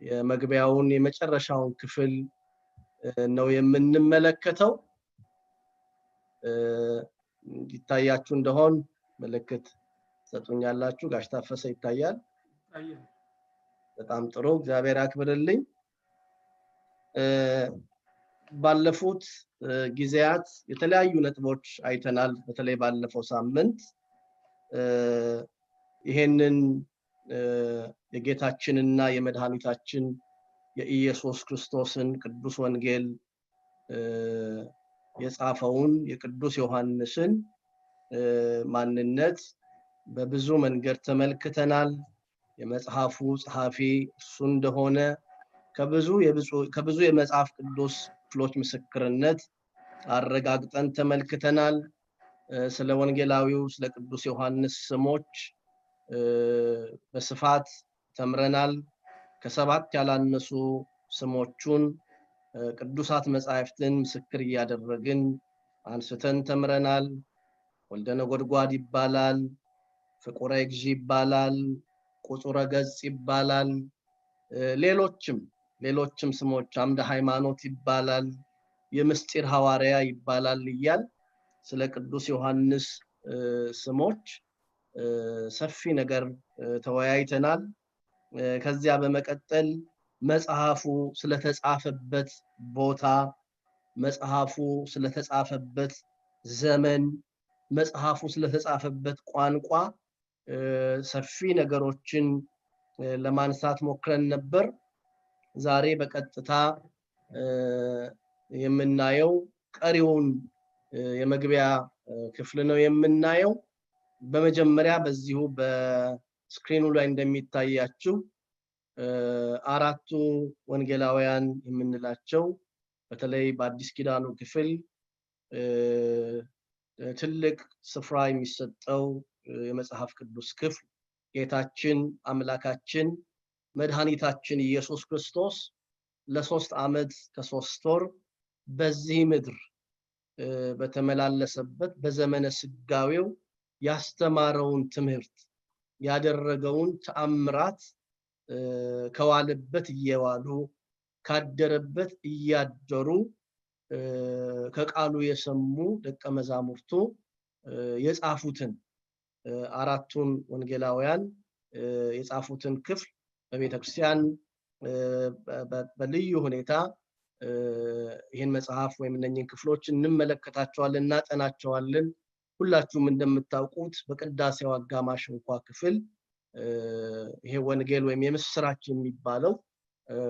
የመግቢያውን የመጨረሻውን ክፍል ነው የምንመለከተው። ይታያችሁ እንደሆን ምልክት ሰጡኛላችሁ። ጋሽ ታፈሰ ይታያል? በጣም ጥሩ፣ እግዚአብሔር ያክብርልኝ። ባለፉት ጊዜያት የተለያዩ ነጥቦች አይተናል። በተለይ ባለፈው ሳምንት ይሄንን የጌታችንና የመድኃኒታችን የኢየሱስ ክርስቶስን ቅዱስ ወንጌል የጻፈውን የቅዱስ ዮሐንስን ማንነት በብዙ መንገድ ተመልክተናል። የመጽሐፉ ጸሐፊ እሱ እንደሆነ ከብዙ የመጽሐፍ ቅዱስ ክፍሎች ምስክርነት አረጋግጠን ተመልክተናል። ስለ ወንጌላዊው ስለ ቅዱስ ዮሐንስ ስሞች በስፋት ተምረናል። ከሰባት ያላነሱ ስሞቹን ቅዱሳት መጻሕፍትን ምስክር እያደረግን አንስተን ተምረናል። ወልደ ነጎድጓድ ይባላል፣ ፍቁረ እግዚእ ይባላል፣ ቁጹረ ገጽ ይባላል፣ ሌሎችም ስሞች አምደ ሃይማኖት ይባላል፣ የምስጢር ሐዋርያ ይባላል እያል ስለ ቅዱስ ዮሐንስ ስሞች ሰፊ ነገር ተወያይተናል። ከዚያ በመቀጠል መጽሐፉ ስለተጻፈበት ቦታ፣ መጽሐፉ ስለተጻፈበት ዘመን፣ መጽሐፉ ስለተጻፈበት ቋንቋ ሰፊ ነገሮችን ለማንሳት ሞክረን ነበር። ዛሬ በቀጥታ የምናየው ቀሪውን የመግቢያ ክፍል ነው የምናየው። በመጀመሪያ በዚሁ በስክሪኑ ላይ እንደሚታያችሁ አራቱ ወንጌላውያን የምንላቸው በተለይ በአዲስ ኪዳኑ ክፍል ትልቅ ስፍራ የሚሰጠው የመጽሐፍ ቅዱስ ክፍል ጌታችን አምላካችን መድኃኒታችን ኢየሱስ ክርስቶስ ለ3 ዓመት ከ3 ወር በዚህ ምድር በተመላለሰበት በዘመነ ስጋዌው ያስተማረውን ትምህርት ያደረገውን ተአምራት ከዋለበት እየዋሉ ካደረበት እያደሩ ከቃሉ የሰሙ ደቀ መዛሙርቱ የጻፉትን አራቱን ወንጌላውያን የጻፉትን ክፍል በቤተክርስቲያን በልዩ ሁኔታ ይህን መጽሐፍ ወይም እነኚህን ክፍሎች እንመለከታቸዋለን፣ እናጠናቸዋለን። ሁላችሁም እንደምታውቁት በቅዳሴው አጋማሽ እንኳ ክፍል ይሄ ወንጌል ወይም የምስራች የሚባለው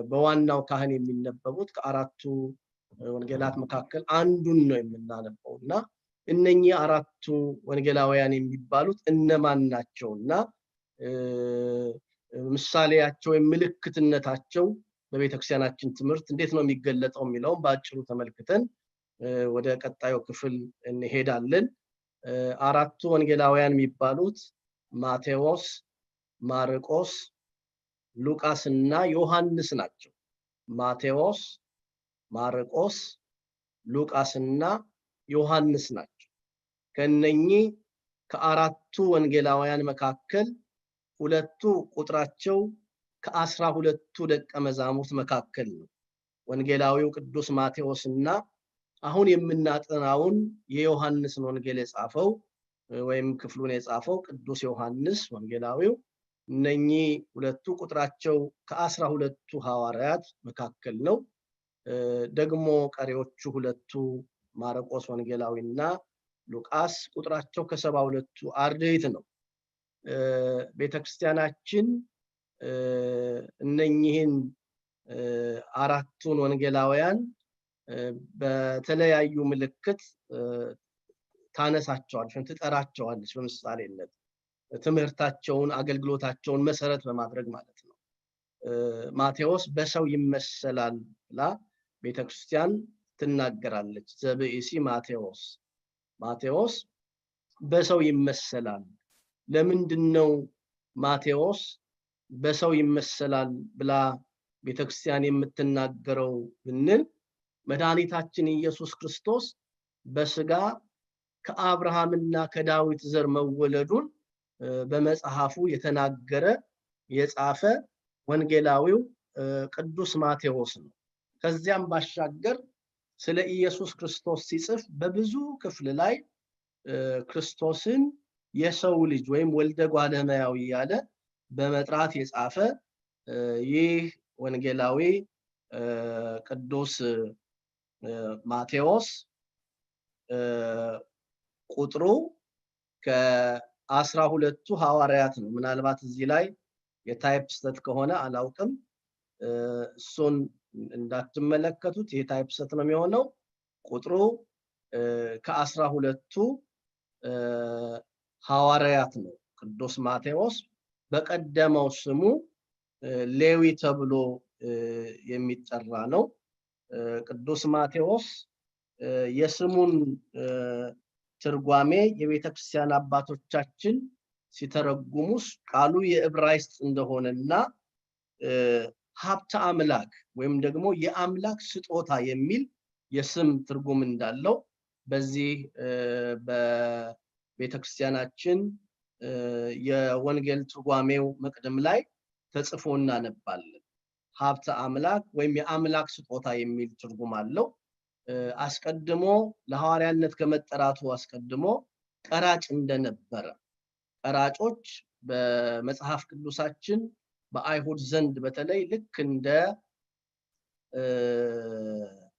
በዋናው ካህን የሚነበቡት ከአራቱ ወንጌላት መካከል አንዱን ነው የምናነበውና እነኚህ አራቱ ወንጌላውያን የሚባሉት እነማን ናቸውና ምሳሌያቸው ምልክትነታቸው በቤተክርስቲያናችን ትምህርት እንዴት ነው የሚገለጠው የሚለውን በአጭሩ ተመልክተን ወደ ቀጣዩ ክፍል እንሄዳለን። አራቱ ወንጌላውያን የሚባሉት ማቴዎስ፣ ማርቆስ፣ ሉቃስ እና ዮሐንስ ናቸው። ማቴዎስ፣ ማርቆስ፣ ሉቃስ እና ዮሐንስ ናቸው። ከነኚህ ከአራቱ ወንጌላውያን መካከል ሁለቱ ቁጥራቸው ከ12ቱ ደቀ መዛሙርት መካከል ነው። ወንጌላዊው ቅዱስ ማቴዎስ እና አሁን የምናጠናውን የዮሐንስን ወንጌል የጻፈው ወይም ክፍሉን የጻፈው ቅዱስ ዮሐንስ ወንጌላዊው እነኚህ ሁለቱ ቁጥራቸው ከ12ቱ ሐዋርያት መካከል ነው። ደግሞ ቀሪዎቹ ሁለቱ ማርቆስ ወንጌላዊና ሉቃስ ቁጥራቸው ከ72ቱ አርድእት ነው። ቤተክርስቲያናችን እነኚህን አራቱን ወንጌላውያን በተለያዩ ምልክት ታነሳቸዋለች፣ ትጠራቸዋለች። በምሳሌነት ትምህርታቸውን አገልግሎታቸውን መሰረት በማድረግ ማለት ነው። ማቴዎስ በሰው ይመሰላል ብላ ቤተክርስቲያን ትናገራለች። ዘብእሲ ማቴዎስ፣ ማቴዎስ በሰው ይመሰላል። ለምንድነው ማቴዎስ በሰው ይመሰላል ብላ ቤተክርስቲያን የምትናገረው ብንል መድኃኒታችን ኢየሱስ ክርስቶስ በስጋ ከአብርሃምና ከዳዊት ዘር መወለዱን በመጽሐፉ የተናገረ የጻፈ ወንጌላዊው ቅዱስ ማቴዎስ ነው። ከዚያም ባሻገር ስለ ኢየሱስ ክርስቶስ ሲጽፍ በብዙ ክፍል ላይ ክርስቶስን የሰው ልጅ ወይም ወልደ እጓለ እመሕያው ያለ በመጥራት የጻፈ ይህ ወንጌላዊ ቅዱስ ማቴዎስ ቁጥሩ ከ12ቱ ሐዋርያት ነው። ምናልባት እዚህ ላይ የታይፕ ስህተት ከሆነ አላውቅም፣ እሱን እንዳትመለከቱት። የታይፕ ስህተት ነው የሚሆነው። ቁጥሩ ከ12ቱ ሐዋርያት ነው። ቅዱስ ማቴዎስ በቀደመው ስሙ ሌዊ ተብሎ የሚጠራ ነው። ቅዱስ ማቴዎስ የስሙን ትርጓሜ የቤተክርስቲያን አባቶቻችን ሲተረጉሙስ ቃሉ የዕብራይስጥ እንደሆነና ሀብተ አምላክ ወይም ደግሞ የአምላክ ስጦታ የሚል የስም ትርጉም እንዳለው በዚህ በቤተክርስቲያናችን የወንጌል ትርጓሜው መቅደም ላይ ተጽፎ እናነባለን። ሀብተ አምላክ ወይም የአምላክ ስጦታ የሚል ትርጉም አለው። አስቀድሞ ለሐዋርያነት ከመጠራቱ አስቀድሞ ቀራጭ እንደነበረ፣ ቀራጮች በመጽሐፍ ቅዱሳችን በአይሁድ ዘንድ በተለይ ልክ እንደ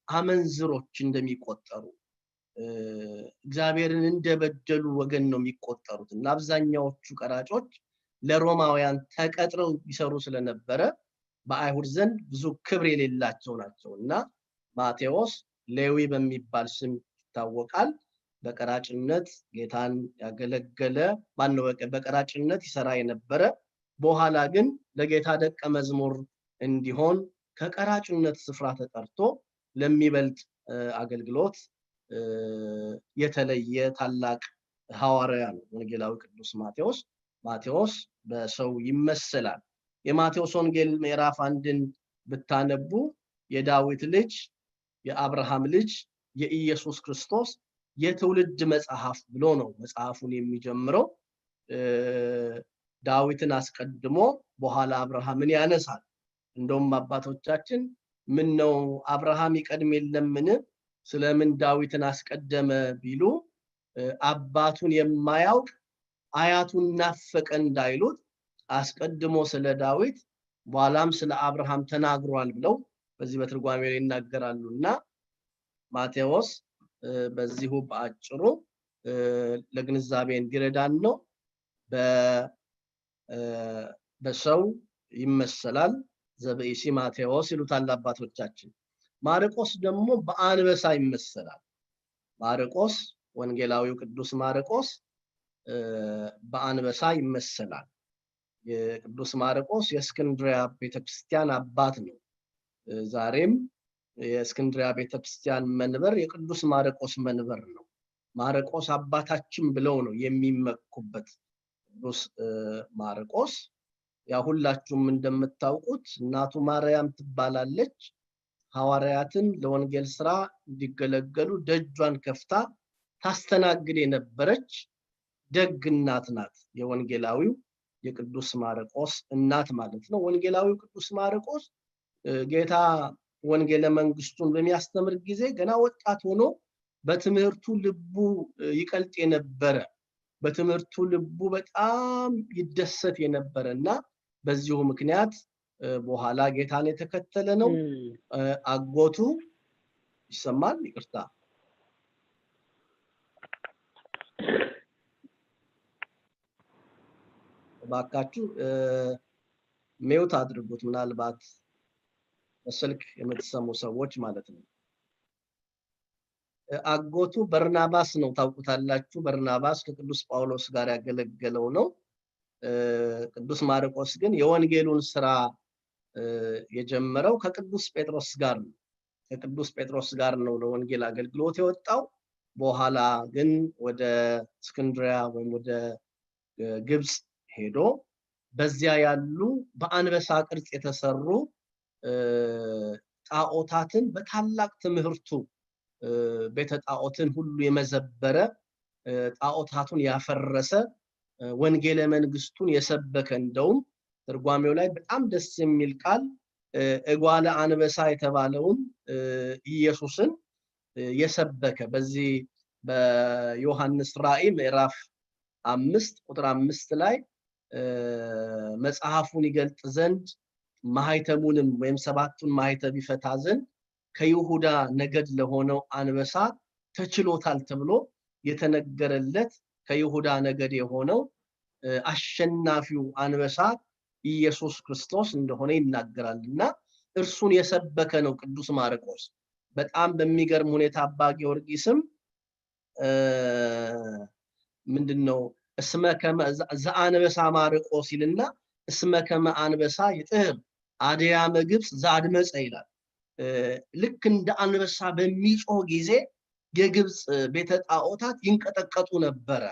አመንዝሮች እንደሚቆጠሩ እግዚአብሔርን እንደበደሉ ወገን ነው የሚቆጠሩት እና አብዛኛዎቹ ቀራጮች ለሮማውያን ተቀጥረው ይሰሩ ስለነበረ በአይሁድ ዘንድ ብዙ ክብር የሌላቸው ናቸው እና ማቴዎስ ሌዊ በሚባል ስም ይታወቃል። በቀራጭነት ጌታን ያገለገለ ማነው በቀራጭነት ይሰራ የነበረ፣ በኋላ ግን ለጌታ ደቀ መዝሙር እንዲሆን ከቀራጭነት ስፍራ ተጠርቶ ለሚበልጥ አገልግሎት የተለየ ታላቅ ሐዋርያ ነው ወንጌላዊ ቅዱስ ማቴዎስ። ማቴዎስ በሰው ይመሰላል። የማቴዎስ ወንጌል ምዕራፍ 1ን ብታነቡ የዳዊት ልጅ የአብርሃም ልጅ የኢየሱስ ክርስቶስ የትውልድ መጽሐፍ ብሎ ነው መጽሐፉን የሚጀምረው። ዳዊትን አስቀድሞ በኋላ አብርሃምን ያነሳል። እንደውም አባቶቻችን ምን ነው አብርሃም ይቀድም የለምን ስለምን ዳዊትን አስቀደመ ቢሉ አባቱን የማያውቅ አያቱን ናፈቀ እንዳይሉት አስቀድሞ ስለ ዳዊት በኋላም ስለ አብርሃም ተናግሯል ብለው በዚህ በትርጓሜ ላይ ይናገራሉና ማቴዎስ በዚሁ በአጭሩ ለግንዛቤ እንዲረዳን ነው። በሰው ይመሰላል ዘበኢሲ ማቴዎስ ይሉታል አባቶቻችን። ማርቆስ ደግሞ በአንበሳ ይመሰላል። ማርቆስ ወንጌላዊው ቅዱስ ማርቆስ በአንበሳ ይመሰላል። የቅዱስ ማርቆስ የእስክንድርያ ቤተክርስቲያን አባት ነው። ዛሬም የእስክንድርያ ቤተክርስቲያን መንበር የቅዱስ ማርቆስ መንበር ነው። ማርቆስ አባታችን ብለው ነው የሚመኩበት። ቅዱስ ማርቆስ ያ ሁላችሁም እንደምታውቁት እናቱ ማርያም ትባላለች። ሐዋርያትን ለወንጌል ስራ እንዲገለገሉ ደጇን ከፍታ ታስተናግድ የነበረች ደግ እናት ናት። የወንጌላዊው የቅዱስ ማርቆስ እናት ማለት ነው። ወንጌላዊው ቅዱስ ማርቆስ ጌታ ወንጌለ መንግስቱን በሚያስተምር ጊዜ ገና ወጣት ሆኖ በትምህርቱ ልቡ ይቀልጥ የነበረ፣ በትምህርቱ ልቡ በጣም ይደሰት የነበረና በዚሁ ምክንያት በኋላ ጌታን የተከተለ ነው። አጎቱ ይሰማል? ይቅርታ ባካችሁ ሚውት አድርጉት፣ ምናልባት በስልክ የምትሰሙ ሰዎች ማለት ነው። አጎቱ በርናባስ ነው፣ ታውቁታላችሁ። በርናባስ ከቅዱስ ጳውሎስ ጋር ያገለገለው ነው። ቅዱስ ማርቆስ ግን የወንጌሉን ስራ የጀመረው ከቅዱስ ጴጥሮስ ጋር ነው። ከቅዱስ ጴጥሮስ ጋር ነው ለወንጌል አገልግሎት የወጣው። በኋላ ግን ወደ እስክንድሪያ ወይም ወደ ግብጽ ሄዶ በዚያ ያሉ በአንበሳ ቅርጽ የተሰሩ ጣዖታትን በታላቅ ትምህርቱ ቤተ ጣዖትን ሁሉ የመዘበረ፣ ጣዖታቱን ያፈረሰ፣ ወንጌለ መንግስቱን የሰበከ፣ እንደውም ትርጓሜው ላይ በጣም ደስ የሚል ቃል እጓለ አንበሳ የተባለውን ኢየሱስን የሰበከ በዚህ በዮሐንስ ራእይ ምዕራፍ 5 ቁጥር 5 ላይ መጽሐፉን ይገልጥ ዘንድ ማህተሙንም ወይም ሰባቱን ማህተም ይፈታ ዘንድ ከይሁዳ ነገድ ለሆነው አንበሳ ተችሎታል ተብሎ የተነገረለት ከይሁዳ ነገድ የሆነው አሸናፊው አንበሳ ኢየሱስ ክርስቶስ እንደሆነ ይናገራልና እርሱን የሰበከ ነው ቅዱስ ማርቆስ። በጣም በሚገርም ሁኔታ አባ ጊዮርጊስም ምንድነው እስመ ከመ ዘአንበሳ ማርቆስ ይልና እስመ ከመ አንበሳ ይጥህር አድያመ ግብጽ ዘአድመፀ ይላል። ልክ እንደ አንበሳ በሚጮህ ጊዜ የግብጽ ቤተ ጣዖታት ይንቀጠቀጡ ነበረ።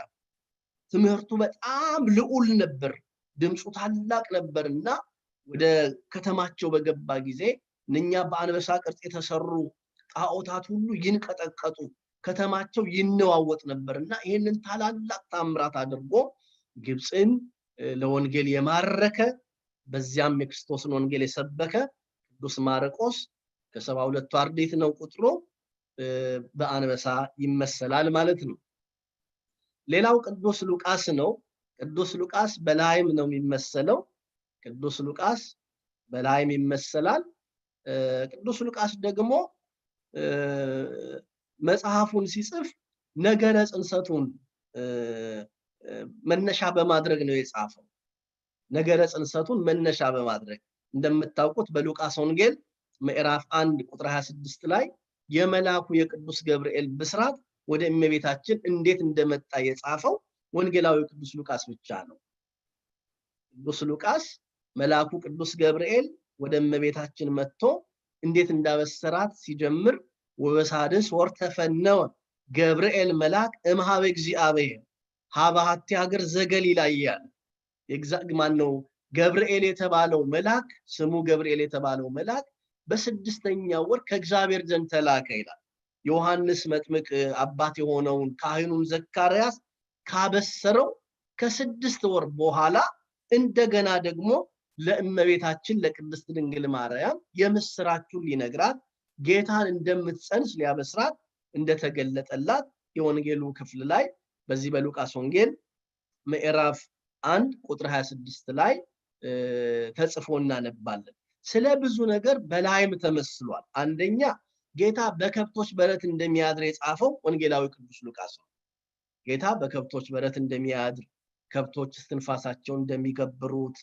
ትምህርቱ በጣም ልዑል ነበር፣ ድምፁ ታላቅ ነበርና ወደ ከተማቸው በገባ ጊዜ እነኛ በአንበሳ ቅርጽ የተሰሩ ጣዖታት ሁሉ ይንቀጠቀጡ፣ ከተማቸው ይነዋወጥ ነበርና ይሄንን ታላላቅ ታምራት አድርጎ ግብጽን ለወንጌል የማረከ በዚያም የክርስቶስን ወንጌል የሰበከ ቅዱስ ማርቆስ ከ72ቱ አርድእት ነው ቁጥሩ፣ በአንበሳ ይመሰላል ማለት ነው። ሌላው ቅዱስ ሉቃስ ነው። ቅዱስ ሉቃስ በላይም ነው የሚመሰለው። ቅዱስ ሉቃስ በላይም ይመሰላል። ቅዱስ ሉቃስ ደግሞ መጽሐፉን ሲጽፍ ነገረ ጽንሰቱን መነሻ በማድረግ ነው የጻፈው። ነገረ ጽንሰቱን መነሻ በማድረግ እንደምታውቁት በሉቃስ ወንጌል ምዕራፍ 1 ቁጥር 26 ላይ የመላኩ የቅዱስ ገብርኤል ብስራት ወደ እመቤታችን እንዴት እንደመጣ የጻፈው ወንጌላዊ ቅዱስ ሉቃስ ብቻ ነው። ቅዱስ ሉቃስ መላኩ ቅዱስ ገብርኤል ወደ እመቤታችን መጥቶ እንዴት እንዳበሰራት ሲጀምር ወበሳድስ ወር ተፈነወ ገብርኤል መልአክ እምኀበ እግዚአብሔር ሀባሃቲ ሀገር ዘገሊላ ይላል። ማን ነው ገብርኤል የተባለው መልአክ? ስሙ ገብርኤል የተባለው መልአክ በስድስተኛው ወር ከእግዚአብሔር ዘንድ ተላከ ይላል። ዮሐንስ መጥምቅ አባት የሆነውን ካህኑን ዘካርያስ ካበሰረው ከ6 ወር በኋላ እንደገና ደግሞ ለእመቤታችን ለቅድስት ድንግል ማርያም የምስራቹን ሊነግራት ጌታን እንደምትጸንስ ሊያበስራት እንደተገለጠላት የወንጌሉ ክፍል ላይ በዚህ በሉቃስ ወንጌል ምዕራፍ 1 ቁጥር 26 ላይ ተጽፎ እናነባለን። ስለ ብዙ ነገር በላይም ተመስሏል። አንደኛ ጌታ በከብቶች በረት እንደሚያድር የጻፈው ወንጌላዊ ቅዱስ ሉቃስ ነው። ጌታ በከብቶች በረት እንደሚያድር፣ ከብቶች እስትንፋሳቸውን እንደሚገብሩት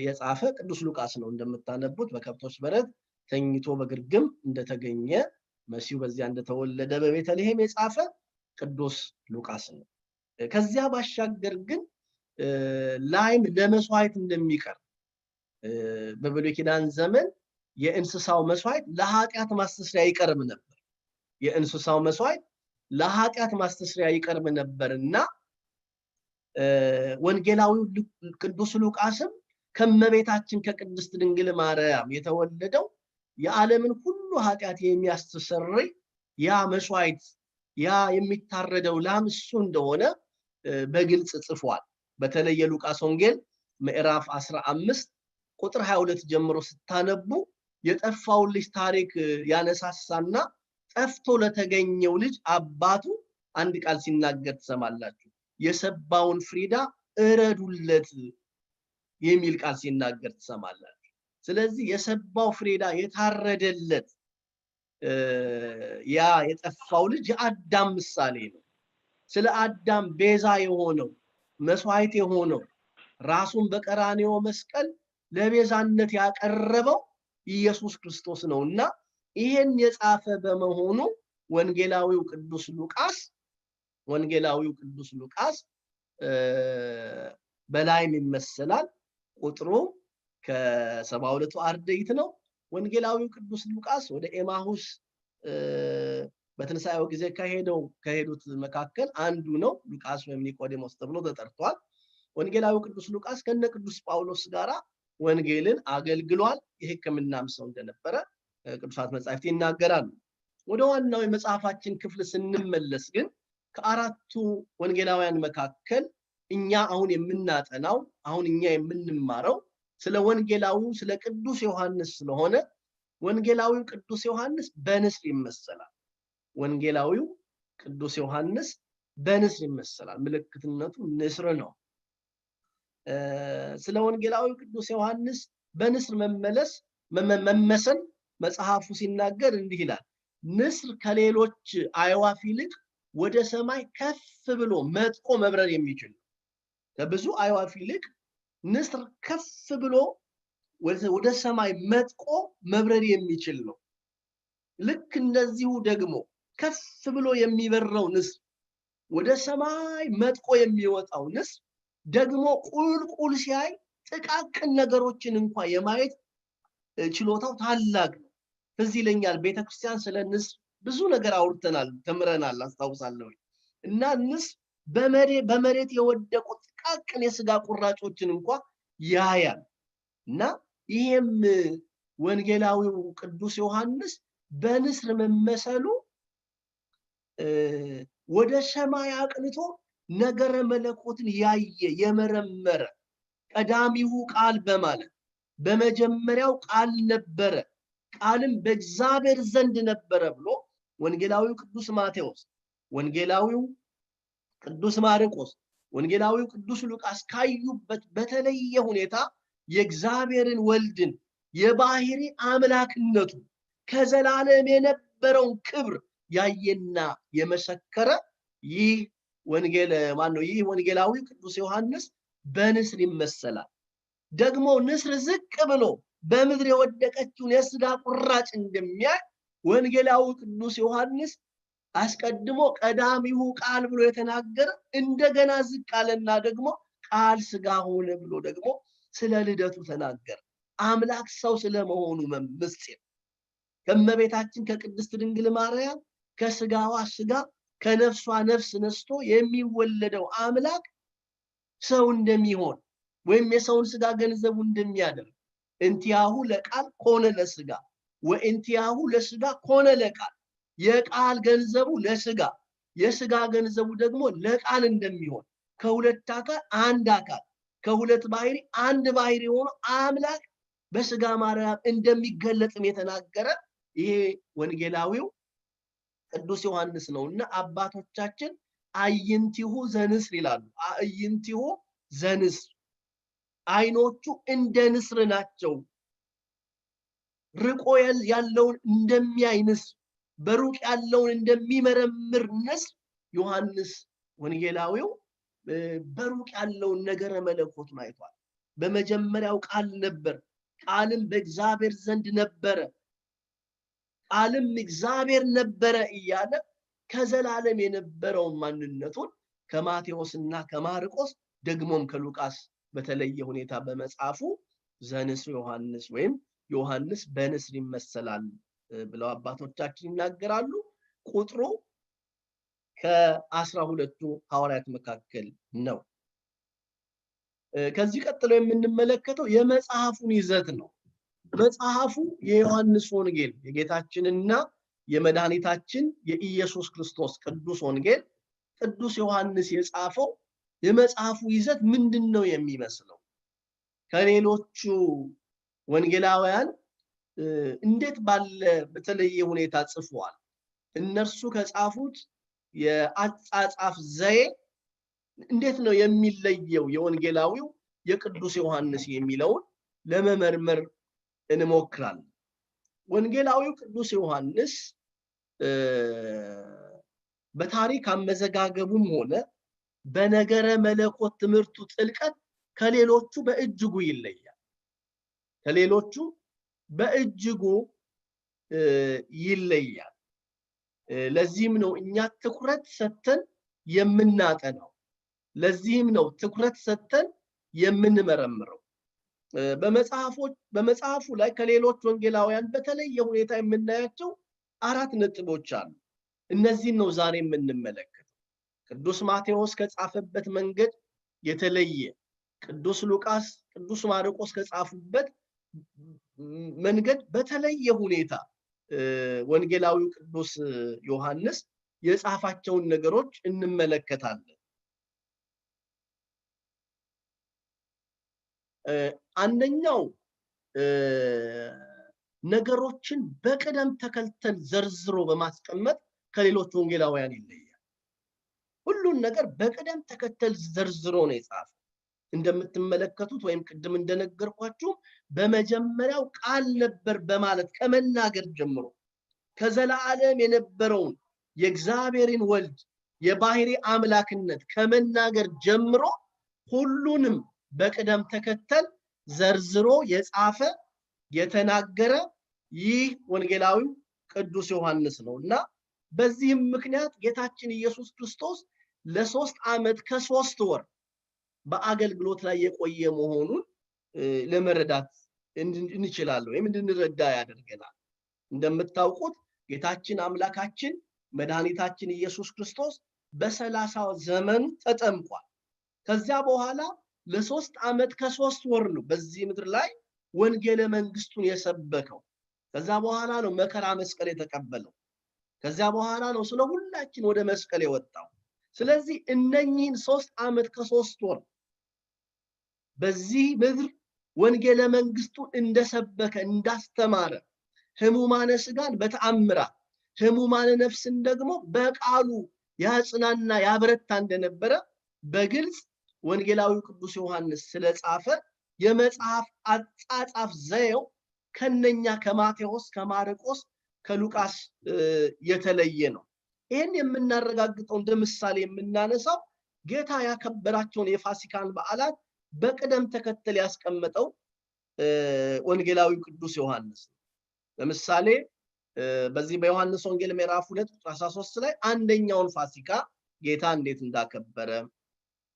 የጻፈ ቅዱስ ሉቃስ ነው። እንደምታነቡት በከብቶች በረት ተኝቶ በግርግም እንደተገኘ መሲሁ በዚያ እንደተወለደ በቤተልሔም የጻፈ ቅዱስ ሉቃስ ነው። ከዚያ ባሻገር ግን ላይም ለመስዋዕት እንደሚቀርብ በብሉይ ኪዳን ዘመን የእንስሳው መስዋዕት ለኃጢአት ማስተስሪያ ይቀርብ ነበር። የእንስሳው መስዋዕት ለኃጢአት ማስተስሪያ ይቀርብ ነበርና ወንጌላዊው ቅዱስ ሉቃስም ከመቤታችን ከቅድስት ድንግል ማርያም የተወለደው የዓለምን ሁሉ ኃጢአት የሚያስተሰርይ ያ መስዋዕት ያ የሚታረደው ላም እሱ እንደሆነ በግልጽ ጽፏል። በተለይ የሉቃስ ወንጌል ምዕራፍ 15 ቁጥር 22 ጀምሮ ስታነቡ የጠፋውን ልጅ ታሪክ ያነሳሳና ጠፍቶ ለተገኘው ልጅ አባቱ አንድ ቃል ሲናገር ትሰማላችሁ። የሰባውን ፍሪዳ እረዱለት የሚል ቃል ሲናገር ትሰማላችሁ። ስለዚህ የሰባው ፍሪዳ የታረደለት ያ የጠፋው ልጅ የአዳም ምሳሌ ነው። ስለ አዳም ቤዛ የሆነው መስዋዕት የሆነው ራሱን በቀራንዮ መስቀል ለቤዛነት ያቀረበው ኢየሱስ ክርስቶስ ነውና ይሄን የጻፈ በመሆኑ ወንጌላዊው ቅዱስ ሉቃስ በላይም ይመሰላል። ቁጥሩ ከ72ቱ አርድእት ነው። ወንጌላዊው ቅዱስ ሉቃስ ወደ ኤማሁስ በትንሳኤው ጊዜ ከሄዱት መካከል አንዱ ነው። ሉቃስ ወይም ኒቆዲሞስ ተብሎ ተጠርቷል። ወንጌላዊው ቅዱስ ሉቃስ ከነ ቅዱስ ጳውሎስ ጋራ ወንጌልን አገልግሏል። የሕክምናም ሰው እንደነበረ ቅዱሳት መጻሕፍት ይናገራሉ። ወደ ዋናው የመጽሐፋችን ክፍል ስንመለስ ግን ከአራቱ ወንጌላውያን መካከል እኛ አሁን የምናጠናው እኛ የምንማረው ስለ ወንጌላዊው ስለ ቅዱስ ዮሐንስ ስለሆነ ወንጌላዊው ቅዱስ ዮሐንስ በንስር ይመሰላል። ወንጌላዊው ቅዱስ ዮሐንስ በንስር ይመሰላል። ምልክትነቱ ንስር ነው። ስለ ወንጌላዊው ቅዱስ ዮሐንስ በንስር መመሰል መጽሐፉ ሲናገር እንዲህ ይላል። ንስር ከሌሎች አዕዋፍ ይልቅ ወደ ሰማይ ከፍ ብሎ መጥቆ መብረር የሚችል ነው። ከብዙ አዕዋፍ ይልቅ ንስር ከፍ ብሎ ወደ ሰማይ መጥቆ መብረር የሚችል ነው። ልክ እንደዚሁ ደግሞ ከፍ ብሎ የሚበረው ንስር ወደ ሰማይ መጥቆ የሚወጣው ንስር ደግሞ ቁልቁል ሲያይ ጥቃቅን ነገሮችን እንኳን የማየት ችሎታው ታላቅ ነው። ስለዚህ ይለኛል ቤተክርስቲያን ስለ ንስር ብዙ ነገር አውርተናል፣ ተምረናል፣ አስታውሳለሁ። እና ንስር በመሬት የወደቁ ጥቃቅን የስጋ ቁራጮችን እንኳን ያያል። እና ይሄም ወንጌላዊው ቅዱስ ዮሐንስ በንስር መመሰሉ ወደ ሰማይ አቅንቶ ነገረ መለኮትን ያየ የመረመረ ቀዳሚው ቃል በማለት በመጀመሪያው ቃል ነበረ፣ ቃልም በእግዚአብሔር ዘንድ ነበረ ብሎ ወንጌላዊው ቅዱስ ማቴዎስ፣ ወንጌላዊው ቅዱስ ማርቆስ፣ ወንጌላዊው ቅዱስ ሉቃስ ካዩበት በተለየ ሁኔታ የእግዚአብሔርን ወልድን የባህሪ አምላክነቱ ከዘላለም የነበረውን ክብር ያየና የመሰከረ ይህ ወንጌላዊ ቅዱስ ዮሐንስ በንስር ይመሰላል። ደግሞ ንስር ዝቅ ብሎ በምድር የወደቀችውን የስጋ ቁራጭ እንደሚያይ ወንጌላዊ ቅዱስ ዮሐንስ አስቀድሞ ቀዳሚው ቃል ብሎ የተናገረ እንደገና ዝቅ አለና ደግሞ ቃል ስጋ ሆነ ብሎ ደግሞ ስለ ልደቱ ተናገረ። አምላክ ሰው ስለመሆኑ ምስጢር ከመቤታችን ከቅድስት ድንግል ማርያም ከስጋዋ ስጋ ከነፍሷ ነፍስ ነስቶ የሚወለደው አምላክ ሰው እንደሚሆን ወይም የሰውን ስጋ ገንዘቡ እንደሚያደርግ እንቲያሁ ለቃል ኮነ ለስጋ ወእንቲያሁ ለስጋ ኮነ ለቃል፣ የቃል ገንዘቡ ለስጋ የስጋ ገንዘቡ ደግሞ ለቃል እንደሚሆን ከሁለት አካል አንድ አካል ከሁለት ባህሪ አንድ ባህሪ ሆኖ አምላክ በስጋ ማርያም እንደሚገለጥም የተናገረ ይሄ ወንጌላዊው ቅዱስ ዮሐንስ ነውና አባቶቻችን አይንቲሁ ዘንስር ይላሉ። አይንቲሁ ዘንስር፣ አይኖቹ እንደ ንስር ናቸው። ርቆ ያለውን እንደሚያይ ንስር፣ በሩቅ ያለውን እንደሚመረምር ንስር ዮሐንስ ወንጌላዊው በሩቅ ያለውን ነገረ መለኮት አይቷል። በመጀመሪያው ቃል ነበር፣ ቃልም በእግዚአብሔር ዘንድ ነበረ፣ ቃልም እግዚአብሔር ነበረ እያለ ከዘላለም የነበረውን ማንነቱን ከማቴዎስና ከማርቆስ ደግሞም ከሉቃስ በተለየ ሁኔታ በመጻፉ ዘንስር ዮሐንስ ወይም ዮሐንስ በንስር ይመሰላል ብለው አባቶቻችን ይናገራሉ። ቁጥሩ ከ12ቱ ሐዋርያት መካከል ነው። ከዚህ ቀጥሎ የምንመለከተው የመጽሐፉን ይዘት ነው። መጽሐፉ የዮሐንስ ወንጌል የጌታችንና የመድኃኒታችን የኢየሱስ ክርስቶስ ቅዱስ ወንጌል ቅዱስ ዮሐንስ የጻፈው የመጽሐፉ ይዘት ምንድነው የሚመስለው? ከሌሎቹ ወንጌላውያን እንዴት ባለ በተለየ ሁኔታ ጽፏል? እነርሱ ከጻፉት የአጻጻፍ ዘዬ እንዴት ነው የሚለየው የወንጌላዊው የቅዱስ ዮሐንስ የሚለውን ለመመርመር እንሞክራለን። ወንጌላዊው ቅዱስ ዮሐንስ በታሪክ አመዘጋገቡም ሆነ በነገረ መለኮት ትምህርቱ ጥልቀት ከሌሎቹ በእጅጉ ይለያል። ከሌሎቹ በእጅጉ ይለያል። ለዚህም ነው እኛ ትኩረት ሰጥተን የምናጠናው። ለዚህም ነው ትኩረት ሰጥተን የምንመረምረው። በመጽሐፉ ላይ ከሌሎች ወንጌላውያን በተለየ ሁኔታ የምናያቸው 4 ነጥቦች አሉ። እነዚህን ነው ዛሬ የምንመለከተው። ቅዱስ ማቴዎስ ከጻፈበት መንገድ የተለየ፣ ቅዱስ ሉቃስ፣ ቅዱስ ማርቆስ ከጻፉበት መንገድ በተለየ ሁኔታ ወንጌላዊው ቅዱስ ዮሐንስ የጻፋቸውን ነገሮች እንመለከታለን። አንደኛው ነገሮችን በቅደም ተከተል ዘርዝሮ በማስቀመጥ ከሌሎች ወንጌላውያን ይለያል። ሁሉን ነገር በቅደም ተከተል ዘርዝሮ ነው የጻፈው። እንደምትመለከቱት ወይም ቅድም እንደነገርኳችሁ በመጀመሪያው ቃል ነበር በማለት ከመናገር ጀምሮ ከዘላለም የነበረውን የእግዚአብሔርን ወልድ የባህሪ አምላክነት ከመናገር ጀምሮ ሁሉንም በቅደም ተከተል ዘርዝሮ የጻፈ የተናገረ ይህ ወንጌላዊው ቅዱስ ዮሐንስ ነውና በዚህም ምክንያት ጌታችን ኢየሱስ ክርስቶስ ለ3 ዓመት ከ3 ወር በአገልግሎት ላይ የቆየ መሆኑን ለመረዳት እንችላለን ወይም እንድንረዳ ያደርገናል። እንደምታውቁት ጌታችን አምላካችን መድኃኒታችን ኢየሱስ ክርስቶስ በ30 ዘመኑ ተጠምቋል። ከዚያ በኋላ ለ3 ዓመት ከ3 ወር ነው በዚህ ምድር ላይ ወንጌለ መንግስቱን የሰበከው። ከዛ በኋላ ነው መከራ መስቀል የተቀበለው። ከዛ በኋላ ነው ስለ ሁላችን ወደ መስቀል የወጣው። ስለዚህ እነኚህን 3 ዓመት ከ3 ወር በዚህ ምድር ወንጌለ መንግስቱን እንደሰበከ እንዳስተማረ ህሙማነ ስጋን በተአምራት ህሙማነ ነፍስን ደግሞ በቃሉ ያጽናና ያበረታ እንደነበረ በግልጽ ወንጌላዊው ቅዱስ ዮሐንስ ስለጻፈ የመጽሐፍ አጻጻፍ ዘየው ከነኛ ከማቴዎስ ከማርቆስ ከሉቃስ የተለየ ነው። ይሄን የምናረጋግጠው እንደ ምሳሌ የምናነሳው ጌታ ያከበራቸውን የፋሲካን በዓላት በቅደም ተከተል ያስቀመጠው ወንጌላዊው ቅዱስ ዮሐንስ። ለምሳሌ በዚህ በዮሐንስ ወንጌል ምዕራፍ 2 ቁጥር 13 ላይ አንደኛውን ፋሲካ ጌታ እንዴት እንዳከበረ፣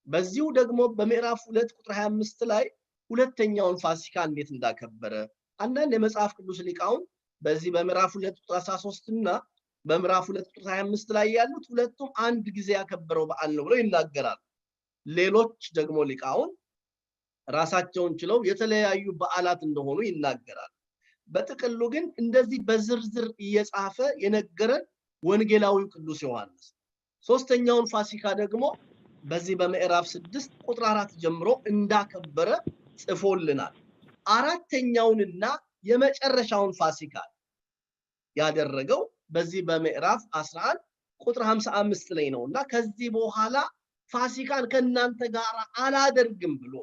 በዚሁ ደግሞ በምዕራፍ 2 ቁጥር 25 ላይ ሁለተኛውን ፋሲካ እንዴት እንዳከበረ አንዳንድ የመጽሐፍ ቅዱስ ሊቃውንት በዚህ በምዕራፍ 2 ቁጥር 13 እና በምዕራፍ 2 ቁጥር 25 ላይ ያሉት ሁለቱም አንድ ጊዜ ያከበረው በዓል ነው ብለው ይናገራሉ። ሌሎች ደግሞ ሊቃውንት ራሳቸውን ችለው የተለያዩ በዓላት እንደሆኑ ይናገራሉ። በጥቅሉ ግን እንደዚህ በዝርዝር እየጻፈ የነገረን ወንጌላዊው ቅዱስ ዮሐንስ ሶስተኛውን ፋሲካ ደግሞ በዚህ በምዕራፍ 6 ቁጥር 4 ጀምሮ እንዳከበረ ጽፎልናል። አራተኛውንና የመጨረሻውን ፋሲካ ያደረገው በዚህ በምዕራፍ 11 ቁጥር 55 ላይ ነውና ከዚህ በኋላ ፋሲካን ከናንተ ጋር አላደርግም ብሎ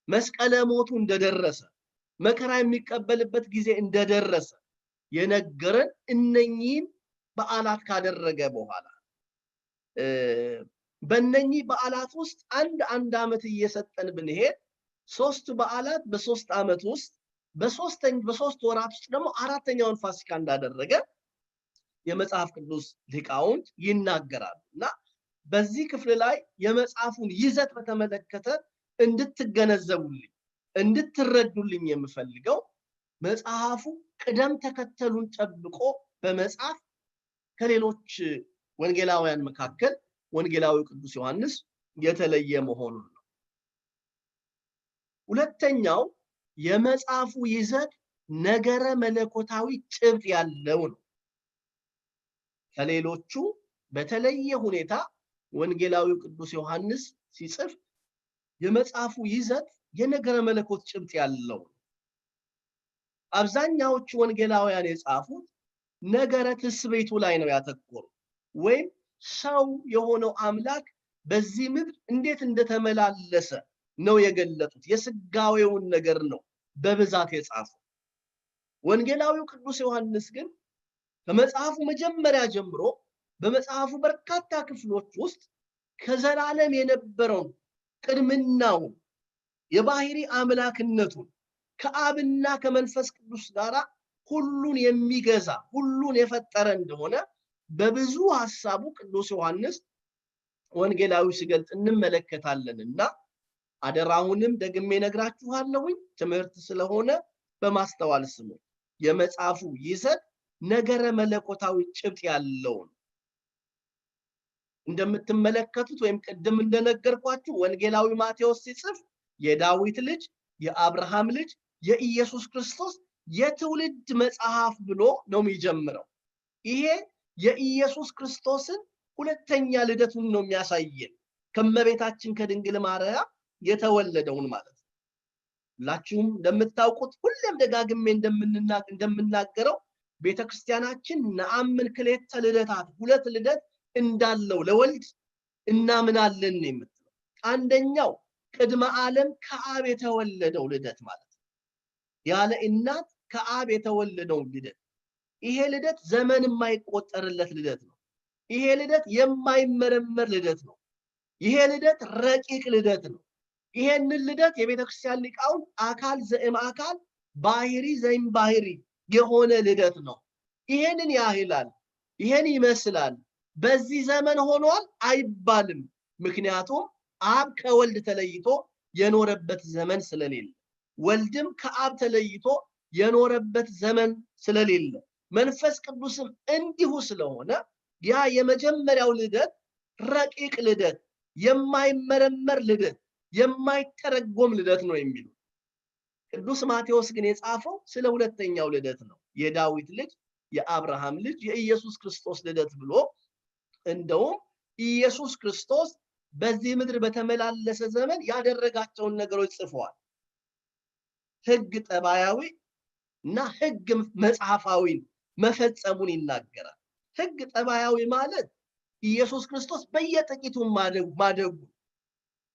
መስቀለ ሞቱ እንደደረሰ መከራ የሚቀበልበት ጊዜ እንደደረሰ የነገረን እነኚህን በዓላት ካደረገ በኋላ በእነኚህ በዓላት ውስጥ አንድ ዓመት እየሰጠን ብንሄድ 3 በዓላት በ3 ዓመት ውስጥ በ3 ወራት ውስጥ ደግሞ አራተኛውን ፋሲካ እንዳደረገ የመጽሐፍ ቅዱስ ሊቃውንት ይናገራሉ። እና በዚህ ክፍል ላይ የመጽሐፉን ይዘት በተመለከተ እንድትገነዘቡልኝ እንድትረዱልኝ የምፈልገው መጽሐፉ ቅደም ተከተሉን ጠብቆ በመጽሐፍ ከሌሎች ወንጌላውያን መካከል ወንጌላዊው ቅዱስ ዮሐንስ የተለየ መሆኑን ነው። ሁለተኛው የመጽሐፉ ይዘት ነገረ መለኮታዊ ጭብጥ ያለው ነው። ከሌሎቹ በተለየ ሁኔታ ወንጌላዊው ቅዱስ ዮሐንስ ሲጽፍ የመጽሐፉ ይዘት የነገረ መለኮት ጭብጥ ያለው። አብዛኛዎቹ ወንጌላውያን የጻፉት ነገረ ትስብእቱ ላይ ነው ያተኮሩ፣ ወይም ሰው የሆነው አምላክ በዚህ ምድር እንዴት እንደተመላለሰ ነው የገለጡት። የስጋዌውን ነገር ነው በብዛት የጻፈው። ወንጌላዊው ቅዱስ ዮሐንስ ግን በመጽሐፉ መጀመሪያ ጀምሮ በመጽሐፉ በርካታ ክፍሎች ውስጥ ከዘላለም የነበረውን ቅድምናውን የባህሪ አምላክነቱን ከአብና ከመንፈስ ቅዱስ ጋር ሁሉን የሚገዛ ሁሉን የፈጠረ እንደሆነ በብዙ ሐሳቡ ቅዱስ ዮሐንስ ወንጌላዊ ሲገልጥ እንመለከታለንና አደራሁንም ደግሜ ነግራችኋለሁኝ ትምህርት ስለሆነ በማስተዋል ስሙ። የመጽሐፉ ይዘት ነገረ መለኮታዊ ጭብጥ ያለው እንደምትመለከቱት ወይም ቅድም እንደነገርኳችሁ ወንጌላዊ ማቴዎስ ሲጽፍ የዳዊት ልጅ የአብርሃም ልጅ የኢየሱስ ክርስቶስ የትውልድ መጽሐፍ ብሎ ነው የሚጀምረው። ይሄ የኢየሱስ ክርስቶስን ሁለተኛ ልደቱን ነው የሚያሳየን፣ ከመቤታችን ከድንግል ማርያም የተወለደውን ማለት ነው። ሁላችሁም እንደምታውቁት ሁሌም ደጋግሜ እንደምናገረው ቤተክርስቲያናችን ነአምን ክልኤተ ልደታት ሁለት ልደት እንዳለው ለወልድ እናምናለን የምትለው አንደኛው ቅድመ ዓለም ከአብ የተወለደው ልደት ማለት ነው። ያለ እናት ከአብ የተወለደው ልደት። ይሄ ልደት ዘመን የማይቆጠርለት ልደት ነው። ይሄ ልደት የማይመረመር ልደት ነው። ይሄ ልደት ረቂቅ ልደት ነው። ይሄንን ልደት የቤተክርስቲያን ሊቃውንት አካል ዘእም አካል ባህሪ ዘእም ባህሪ የሆነ ልደት ነው። ይሄንን ያህላል፣ ይሄን ይመስላል፣ በዚህ ዘመን ሆኗል አይባልም። ምክንያቱም አብ ከወልድ ተለይቶ የኖረበት ዘመን ስለሌለ፣ ወልድም ከአብ ተለይቶ የኖረበት ዘመን ስለሌለ፣ መንፈስ ቅዱስም እንዲሁ ስለሆነ ያ የመጀመሪያው ልደት ረቂቅ ልደት፣ የማይመረመር ልደት፣ የማይተረጎም ልደት ነው የሚሉ። ቅዱስ ማቴዎስ ግን የጻፈው ስለ ሁለተኛው ልደት ነው። የዳዊት ልጅ የአብርሃም ልጅ የኢየሱስ ክርስቶስ ልደት ብሎ እንደውም ኢየሱስ ክርስቶስ በዚህ ምድር በተመላለሰ ዘመን ያደረጋቸውን ነገሮች ጽፈዋል። ሕግ ጠባያዊ እና ሕግ መጽሐፋዊ መፈጸሙን ይናገራል። ሕግ ጠባያዊ ማለት ኢየሱስ ክርስቶስ በየጥቂቱ ማደጉ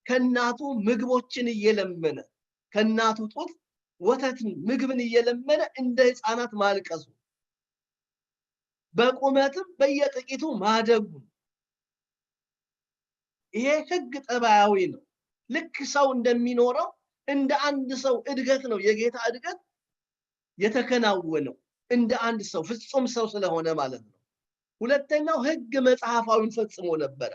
ከናቱ ምግቦችን እየለመነ ከናቱ ጡት ወተትን ምግብን እየለመነ እንደ ሕፃናት ማልቀሱ፣ በቁመትም በየጥቂቱ ማደጉ፣ ይሄ ሕግ ጠባያዊ ነው። ልክ ሰው እንደሚኖረው እንደ አንድ ሰው እድገት ነው የጌታ እድገት የተከናወነው፣ እንደ አንድ ሰው ፍጹም ሰው ስለሆነ ማለት ነው። ሁለተኛው ሕግ መጽሐፋዊን ፈጽሞ ነበረ።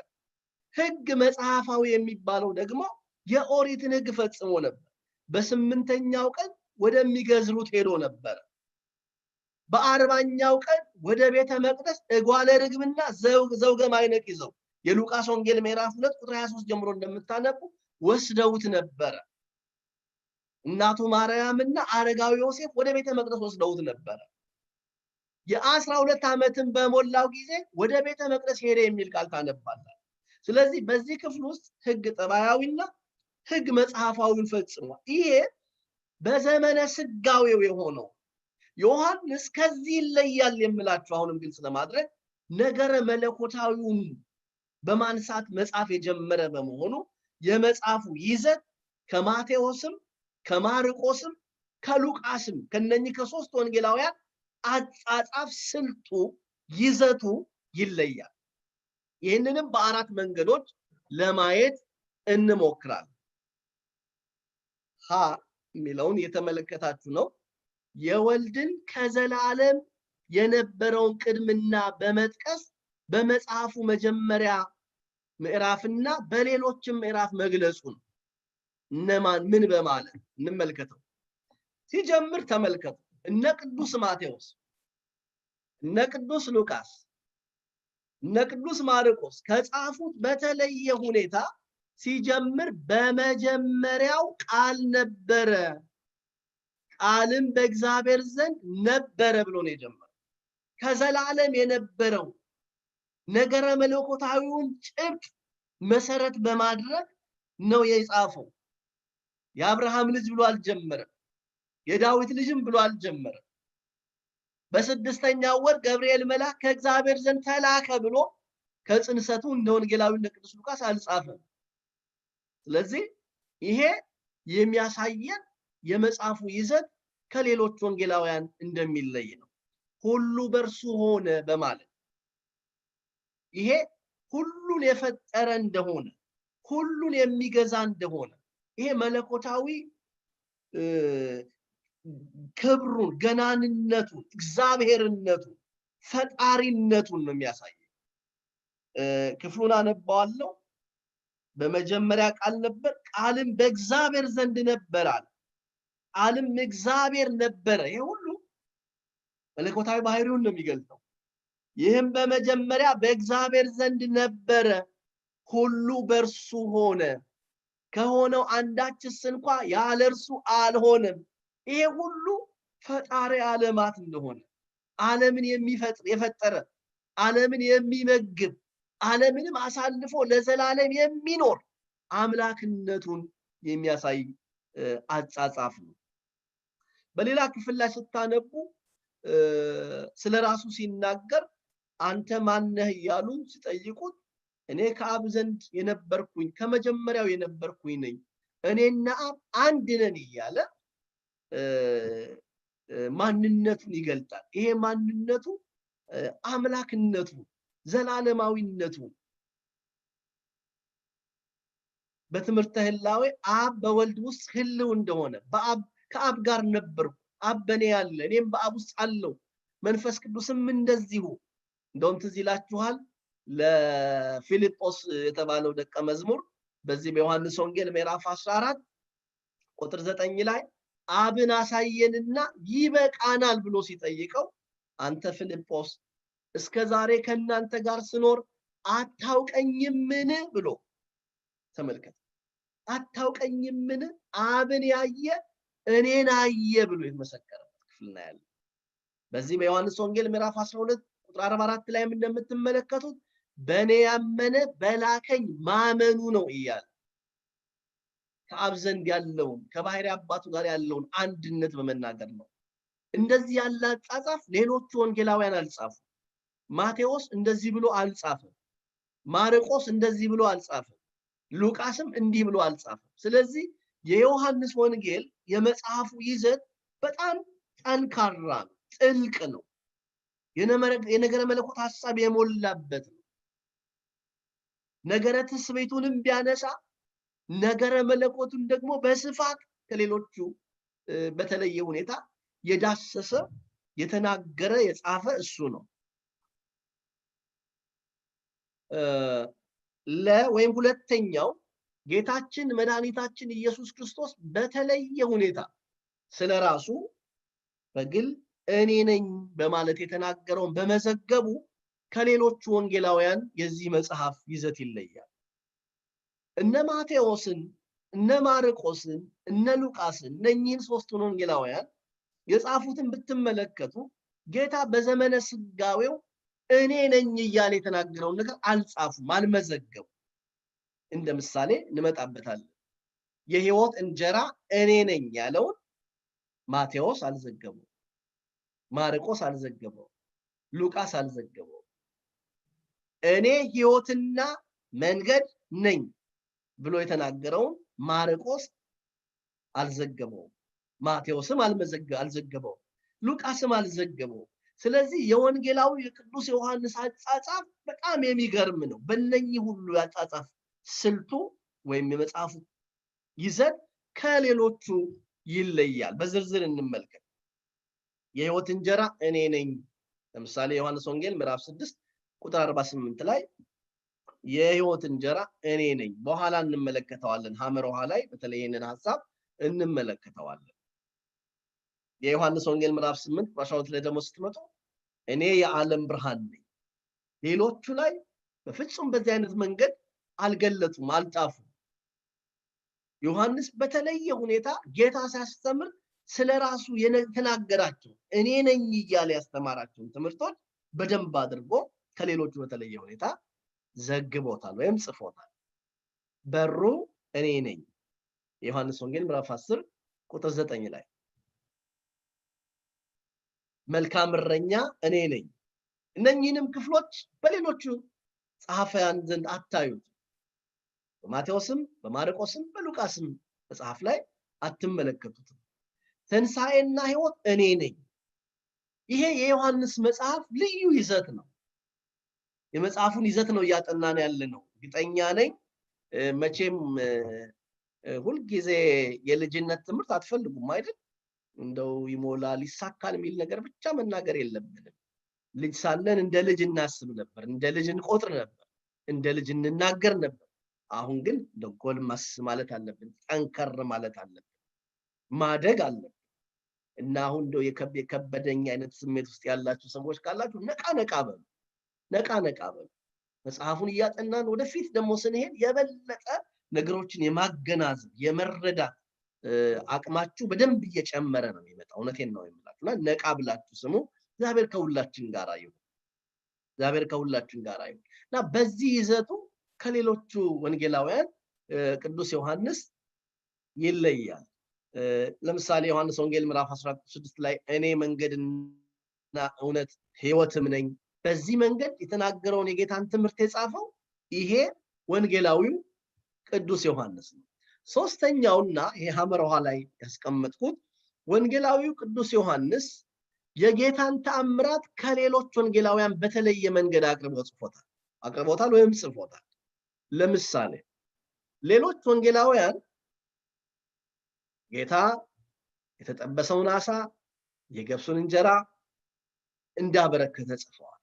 ሕግ መጽሐፋዊ የሚባለው ደግሞ የኦሪትን ሕግ ፈጽሞ ነበር። በስምንተኛው ቀን ወደሚገዝሩት ሄዶ ነበር። በ40ኛው ቀን ወደ ቤተ መቅደስ እጓለ ርግብና ዘውገ ማዕነቅ ይዘው የሉቃስ ወንጌል ምዕራፍ 2 ቁጥር 23 ጀምሮ እንደምታነቡ ወስደውት ነበረ። እናቱ ማርያምና አረጋዊ ዮሴፍ ወደ ቤተ መቅደስ ወስደውት ነበረ። የ12 ዓመትን በሞላው ጊዜ ወደ ቤተ መቅደስ ሄደ የሚል ቃል ታነባላችሁ። ስለዚህ በዚህ ክፍል ውስጥ ሕግ ጠባያዊና ሕግ መጽሐፋዊን ፈጽሟል። ይሄ በዘመነ ስጋዌው የሆነው ዮሐንስ ከዚህ ይለያል የምላችሁ አሁንም ግልጽ ለማድረግ ነገረ መለኮታዊውን በማንሳት መጽሐፍ የጀመረ በመሆኑ የመጽሐፉ ይዘት ከማቴዎስም ከማርቆስም ከሉቃስም ከነኚህ ከሶስት ወንጌላውያን አጻጻፍ ስልቱ ይዘቱ ይለያል። ይህንንም በአራት መንገዶች ለማየት እንሞክራለን። ሀ የሚለውን የተመለከታችሁ ነው። የወልድን ከዘላለም የነበረውን ቅድምና በመጥቀስ በመጽሐፉ መጀመሪያ ምዕራፍና በሌሎችም ምዕራፍ መግለጹን እነማን ምን በማለት እንመልከተው። ሲጀምር ተመልከቱ። እነ ቅዱስ ማቴዎስ፣ እነ ቅዱስ ሉቃስ፣ እነ ቅዱስ ማርቆስ ከጻፉት በተለየ ሁኔታ ሲጀምር በመጀመሪያው ቃል ነበረ፣ ቃልም በእግዚአብሔር ዘንድ ነበረ ብሎ ነው የጀመረው። ከዘላለም የነበረው ነገረ መለኮታዊውን ጭብጥ መሰረት በማድረግ ነው የጻፈው። የአብርሃም ልጅ ብሎ አልጀመረም። የዳዊት ልጅም ብሎ አልጀመረም። በስድስተኛው ወር ገብርኤል መልአክ ከእግዚአብሔር ዘንድ ተላከ ብሎ ከጽንሰቱ እንደ ወንጌላዊ እንደ ቅዱስ ሉቃስ አልጻፈም። ስለዚህ ይሄ የሚያሳየን የመጽሐፉ ይዘት ከሌሎች ወንጌላውያን እንደሚለይ ነው። ሁሉ በእርሱ ሆነ በማለት ይሄ ሁሉን የፈጠረ እንደሆነ፣ ሁሉን የሚገዛ እንደሆነ፣ ይሄ መለኮታዊ ክብሩን፣ ገናንነቱን፣ እግዚአብሔርነቱን፣ ፈጣሪነቱን ነው የሚያሳየው። ክፍሉን አነባዋለሁ። በመጀመሪያ ቃል ነበር፣ ቃልም በእግዚአብሔር ዘንድ ነበር አለ። ቃልም እግዚአብሔር ነበረ። ይሄ ሁሉ መለኮታዊ ባህሪውን ነው የሚገልጸው። ይህም በመጀመሪያ በእግዚአብሔር ዘንድ ነበረ፣ ሁሉ በእርሱ ሆነ፣ ከሆነው አንዳችስ እንኳ ያለ እርሱ አልሆነም። ይሄ ሁሉ ፈጣሪ ዓለማት እንደሆነ፣ ዓለምን የፈጠረ፣ ዓለምን የሚመግብ፣ ዓለምንም አሳልፎ ለዘላለም የሚኖር አምላክነቱን የሚያሳይ አጻጻፍ ነው። በሌላ ክፍል ላይ ስታነቡ ስለራሱ ሲናገር አንተ ማነህ እያሉ ሲጠይቁት እኔ ከአብ ዘንድ የነበርኩኝ ከመጀመሪያው የነበርኩኝ ነኝ እኔና አብ አንድ ነን እያለ ማንነቱን ይገልጣል። ይሄ ማንነቱ አምላክነቱ ዘላለማዊነቱ በትምህርተ ህላዌ አብ በወልድ ውስጥ ህልው እንደሆነ ከአብ ጋር ነበርኩ አብ በኔ ያለ እኔም በአብ ውስጥ አለው መንፈስ ቅዱስም እንደዚሁ። እንደውም ትዝ ይላችኋል ለፊልጶስ የተባለው ደቀ መዝሙር በዚህ በዮሐንስ ወንጌል ምዕራፍ 14 ቁጥር 9 ላይ አብን አሳየንና ይበቃናል ብሎ ሲጠይቀው አንተ ፊልጶስ እስከ ዛሬ ከናንተ ጋር ስኖር አታውቀኝምን ብሎ ተመልከተ። አታውቀኝምን አብን ያየ እኔን አየ ብሎ የተመሰከረበት ክፍል ነው ያለው። በዚህ በዮሐንስ ወንጌል ምዕራፍ 12 ቁጥር 44 ላይ እንደምትመለከቱት በኔ ያመነ በላከኝ ማመኑ ነው እያለ ከአብ ዘንድ ያለውን ከባህሪ አባቱ ጋር ያለውን አንድነት በመናገር ነው። እንደዚህ ያለ አጻጻፍ ሌሎቹ ወንጌላውያን አልጻፉ። ማቴዎስ እንደዚህ ብሎ አልጻፈም። ማርቆስ እንደዚህ ብሎ አልጻፈም። ሉቃስም እንዲህ ብሎ አልጻፈም። ስለዚህ የዮሐንስ ወንጌል የመጽሐፉ ይዘት በጣም ጠንካራ ጥልቅ ነው። የነገረ መለኮት ሐሳብ የሞላበት ነው። ነገረ ትስብእቱንም ቢያነሳ ነገረ መለኮቱን ደግሞ በስፋት ከሌሎቹ በተለየ ሁኔታ የዳሰሰ የተናገረ የጻፈ እሱ ነው። ወይም ሁለተኛው ጌታችን መድኃኒታችን ኢየሱስ ክርስቶስ በተለየ ሁኔታ ስለራሱ በግል እኔ ነኝ በማለት የተናገረውን በመዘገቡ ከሌሎቹ ወንጌላውያን የዚህ መጽሐፍ ይዘት ይለያል። እነ ማቴዎስን እነ ማርቆስን እነ ሉቃስን እነኚህን ሶስቱን ወንጌላውያን የጻፉትን ብትመለከቱ ጌታ በዘመነ ስጋዌው እኔ ነኝ እያለ የተናገረውን ነገር አልጻፉም፣ አልመዘገቡ። እንደ ምሳሌ እንመጣበታለን። የሕይወት እንጀራ እኔ ነኝ ያለውን ማቴዎስ አልዘገበው፣ ማርቆስ አልዘገበው፣ ሉቃስ አልዘገበው። እኔ ሕይወትና መንገድ ነኝ ብሎ የተናገረውን ማርቆስ አልዘገበው፣ ማቴዎስም አልዘገበው፣ ሉቃስም አልዘገበው። ስለዚህ የወንጌላዊ የቅዱስ ዮሐንስ አጻጻፍ በጣም የሚገርም ነው። በእነኚህ ሁሉ ያጻጻፍ ስልቱ ወይም የመጽሐፉ ይዘት ከሌሎቹ ይለያል። በዝርዝር እንመልከት። የሕይወት እንጀራ እኔ ነኝ። ለምሳሌ ዮሐንስ ወንጌል ምዕራፍ 6 ቁጥር 48 ላይ የሕይወት እንጀራ እኔ ነኝ። በኋላ እንመለከተዋለን። ሐመር ውሃ ላይ በተለይ ይህንን ሐሳብ እንመለከተዋለን። የዮሐንስ ወንጌል ምዕራፍ 8 12 ላይ ደግሞ ስትመጡ እኔ የዓለም ብርሃን ነኝ። ሌሎቹ ላይ በፍጹም በዚህ አይነት መንገድ አልገለጹም፣ አልጻፉም። ዮሐንስ በተለየ ሁኔታ ጌታ ሲያስተምር ስለራሱ የተናገራቸው እኔ ነኝ እያለ ያስተማራቸውን ትምህርቶች በደንብ አድርጎ ከሌሎቹ በተለየ ሁኔታ ዘግቦታል ወይም ጽፎታል። በሩ እኔ ነኝ። የዮሐንስ ወንጌል ምዕራፍ 10 ቁጥር 9 ላይ መልካም እረኛ እኔ ነኝ። እነኚህንም ክፍሎች በሌሎቹ ጸሐፊያን ዘንድ አታዩት። በማቴዎስም በማርቆስም በሉቃስም መጽሐፍ ላይ አትመለከቱትም። ትንሣኤና ሕይወት እኔ ነኝ። ይሄ የዮሐንስ መጽሐፍ ልዩ ይዘት ነው። የመጽሐፉን ይዘት ነው እያጠናን ያለ ነው። እርግጠኛ ነኝ መቼም ሁልጊዜ የልጅነት ትምህርት አትፈልጉም አይደል? እንደው ይሞላል ይሳካል የሚል ነገር ብቻ መናገር የለብንም። ልጅ ሳለን እንደ ልጅ እናስብ ነበር፣ እንደ ልጅ እንቆጥር ነበር፣ እንደ ልጅ እንናገር ነበር። አሁን ግን እንደው ጎልማስ ማለት አለብን፣ ጠንከር ማለት አለብን፣ ማደግ አለብን። እና አሁን እንደው የከበደኝ አይነት ስሜት ውስጥ ያላችሁ ሰዎች ካላችሁ ነቃ ነቃ በሉ፣ ነቃ ነቃ በሉ። መጽሐፉን እያጠናን ወደፊት ደግሞ ስንሄድ የበለጠ ነገሮችን የማገናዘብ የመረዳት አቅማችሁ በደንብ እየጨመረ ነው የሚመጣው። እውነቴን ነው የምላችሁና ነቃ ብላችሁ ስሙ። እግዚአብሔር ከሁላችን ጋር ይሁን። እግዚአብሔር ከሁላችን ጋር ይሁን። እና በዚህ ይዘቱ ከሌሎቹ ወንጌላውያን ቅዱስ ዮሐንስ ይለያል። ለምሳሌ ዮሐንስ ወንጌል ምዕራፍ 16 ላይ እኔ መንገድና እውነት ሕይወትም ነኝ። በዚህ መንገድ የተናገረውን የጌታን ትምህርት የጻፈው ይሄ ወንጌላዊው ቅዱስ ዮሐንስ ነው። ሶስተኛውና ይሄ ሐመርሃ ላይ ያስቀመጥኩት ወንጌላዊው ቅዱስ ዮሐንስ የጌታን ተአምራት ከሌሎች ወንጌላውያን በተለየ መንገድ አቅርቦታል ወይም ጽፎታል። ለምሳሌ ሌሎች ወንጌላውያን ጌታ የተጠበሰውን ዓሣ የገብሱን እንጀራ እንዳበረከተ ጽፈዋል።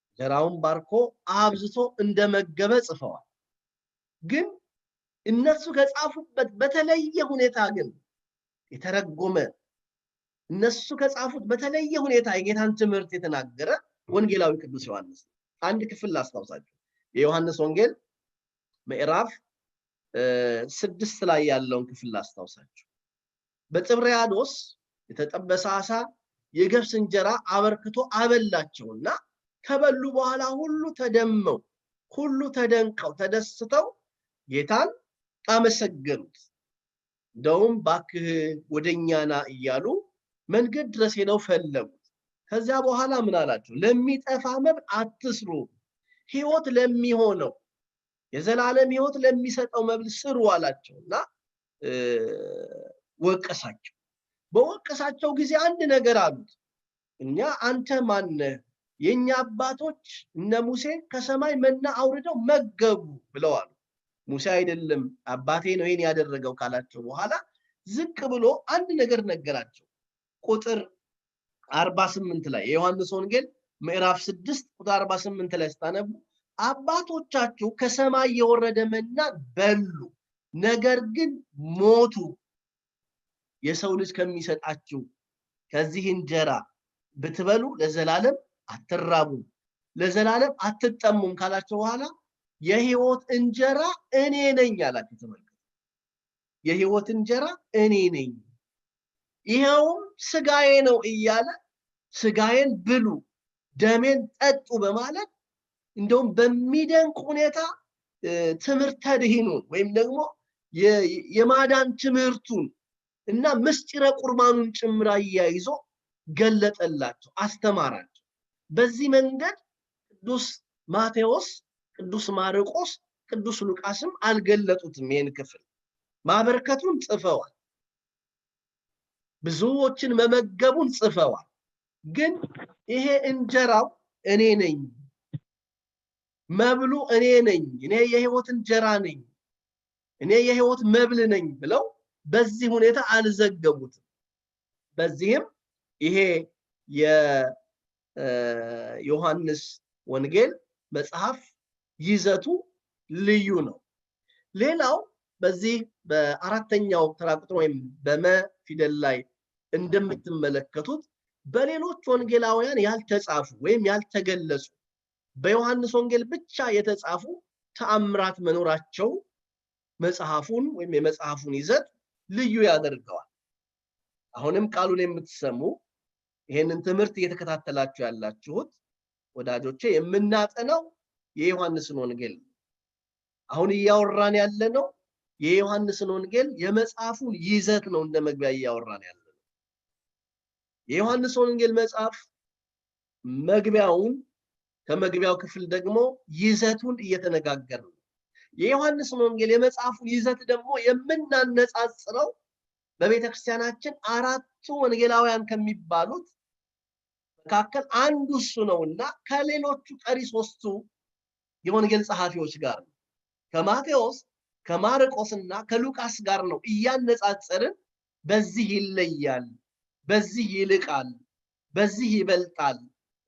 እንጀራውን ባርኮ አብዝቶ እንደመገበ ጽፈዋል። ግን እነሱ ከጻፉበት በተለየ ሁኔታ ግን የተረጎመ እነሱ ከጻፉት በተለየ ሁኔታ የጌታን ትምህርት የተናገረ ወንጌላዊ ቅዱስ ዮሐንስ። አንድ ክፍል ላስታውሳችሁ። የዮሐንስ ወንጌል ምዕራፍ 6 ላይ ያለውን ክፍል ላስታውሳችሁ። በጥብርያዶስ የተጠበሰ ዓሣ የገብስ እንጀራ አበርክቶ አበላቸውና ከበሉ በኋላ ሁሉ ተደመው፣ ሁሉ ተደንቀው ተደስተው ጌታን አመሰገኑት። እንደውም ባክህ ወደኛ ና እያሉ መንገድ ድረስ ሄደው ፈለጉት። ከዚያ በኋላ ምን አላቸው? ለሚጠፋ መብል አትስሩ፣ ሕይወት ለሚሆነው የዘላለም ሕይወት ለሚሰጠው መብል ስሩ አላቸውና ወቀሳቸው። በወቀሳቸው ጊዜ አንድ ነገር አሉት። እኛ አንተ ማነህ? የኛ አባቶች እነ ሙሴ ከሰማይ መና አውርደው መገቡ ብለዋል። ሙሴ አይደለም አባቴ ነው ይሄን ያደረገው ካላቸው በኋላ ዝቅ ብሎ አንድ ነገር ነገራቸው። ቁጥር 48 ላይ የዮሐንስ ወንጌል ምዕራፍ 6 ቁጥር 48 ላይ ስታነቡ አባቶቻችሁ ከሰማይ የወረደ መና በሉ፣ ነገር ግን ሞቱ። የሰው ልጅ ከሚሰጣችሁ ከዚህ እንጀራ ብትበሉ ለዘላለም አትራቡም፣ ለዘላለም አትጠሙም ካላቸው በኋላ የሕይወት እንጀራ እኔ ነኝ አላቸው። ተመልከቱ፣ የሕይወት እንጀራ እኔ ነኝ፣ ይሄውም ስጋዬ ነው እያለ ስጋዬን ብሉ ደሜን ጠጡ በማለት እንደውም በሚደንቅ ሁኔታ ትምህርተ ድኅኑን ወይም ደግሞ የማዳን ትምህርቱን እና ምስጢረ ቁርባኑን ጭምር አያይዞ ገለጠላቸው፣ አስተማራቸው። በዚህ መንገድ ቅዱስ ማቴዎስ፣ ቅዱስ ማርቆስ፣ ቅዱስ ሉቃስም አልገለጡትም። ይህን ክፍል ማበርከቱን ጽፈዋል፣ ብዙዎችን መመገቡን ጽፈዋል። ግን ይሄ እንጀራው እኔ ነኝ፣ መብሉ እኔ ነኝ፣ እኔ የሕይወት እንጀራ ነኝ፣ እኔ የሕይወት መብል ነኝ ብለው በዚህ ሁኔታ አልዘገቡትም። በዚህም ይሄ የዮሐንስ ወንጌል መጽሐፍ ይዘቱ ልዩ ነው። ሌላው በዚህ በአራተኛው ተራ ቁጥር ወይም በመ ፊደል ላይ እንደምትመለከቱት በሌሎች ወንጌላውያን ያልተጻፉ ወይም ያልተገለጹ በዮሐንስ ወንጌል ብቻ የተጻፉ ተአምራት መኖራቸው መጽሐፉን ወይም የመጽሐፉን ይዘት ልዩ ያደርገዋል። አሁንም ቃሉን የምትሰሙ ይሄንን ትምህርት እየተከታተላችሁ ያላችሁት ወዳጆቼ የምናጠናው የዮሐንስን ወንጌል ነው። አሁን እያወራን ያለነው የዮሐንስን ወንጌል የመጽሐፉን ይዘት ነው። እንደ መግቢያ እያወራን ያለነው የዮሐንስ ወንጌል መጽሐፍ መግቢያውን ከመግቢያው ክፍል ደግሞ ይዘቱን እየተነጋገርን ነው። የዮሐንስን ወንጌል የመጽሐፉን ይዘት ደግሞ የምናነጻጽረው በቤተክርስቲያናችን አራቱ ወንጌላውያን ከሚባሉት መካከል አንዱ እሱ ነውና ከሌሎቹ ቀሪ ሶስቱ የወንጌል ጸሐፊዎች ጋር ነው። ከማቴዎስ ከማርቆስና ከሉቃስ ጋር ነው እያነጻጸርን በዚህ ይለያል፣ በዚህ ይልቃል፣ በዚህ ይበልጣል፣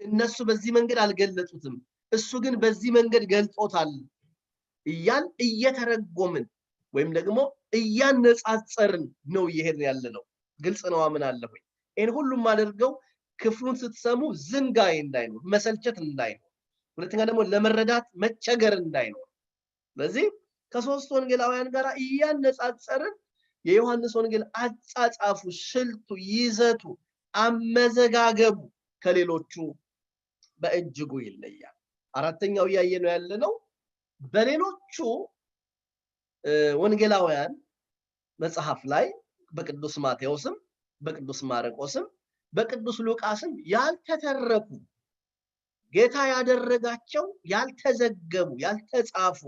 እነሱ በዚህ መንገድ አልገለጹትም፣ እሱ ግን በዚህ መንገድ ገልጦታል እያን እየተረጎምን ወይም ደግሞ እያነጻጸርን ነው እየሄድን ያለነው። ግልጽ ነው አምናለሁ። ይሄን ሁሉም አድርገው ክፍሉን ስትሰሙ ዝንጋይ እንዳይኖር፣ መሰልቸት እንዳይኖር፣ ሁለተኛ ደግሞ ለመረዳት መቸገር እንዳይኖር። ስለዚህ ከሶስት ወንጌላውያን ጋር እያነጻጸርን የዮሐንስ ወንጌል አጻጻፉ፣ ስልቱ፣ ይዘቱ፣ አመዘጋገቡ ከሌሎቹ በእጅጉ ይለያል። አራተኛው እያየነው ያለነው በሌሎቹ ወንጌላውያን መጽሐፍ ላይ በቅዱስ ማቴዎስም በቅዱስ ማርቆስም በቅዱስ ሉቃስም ያልተተረኩ ጌታ ያደረጋቸው ያልተዘገቡ ያልተጻፉ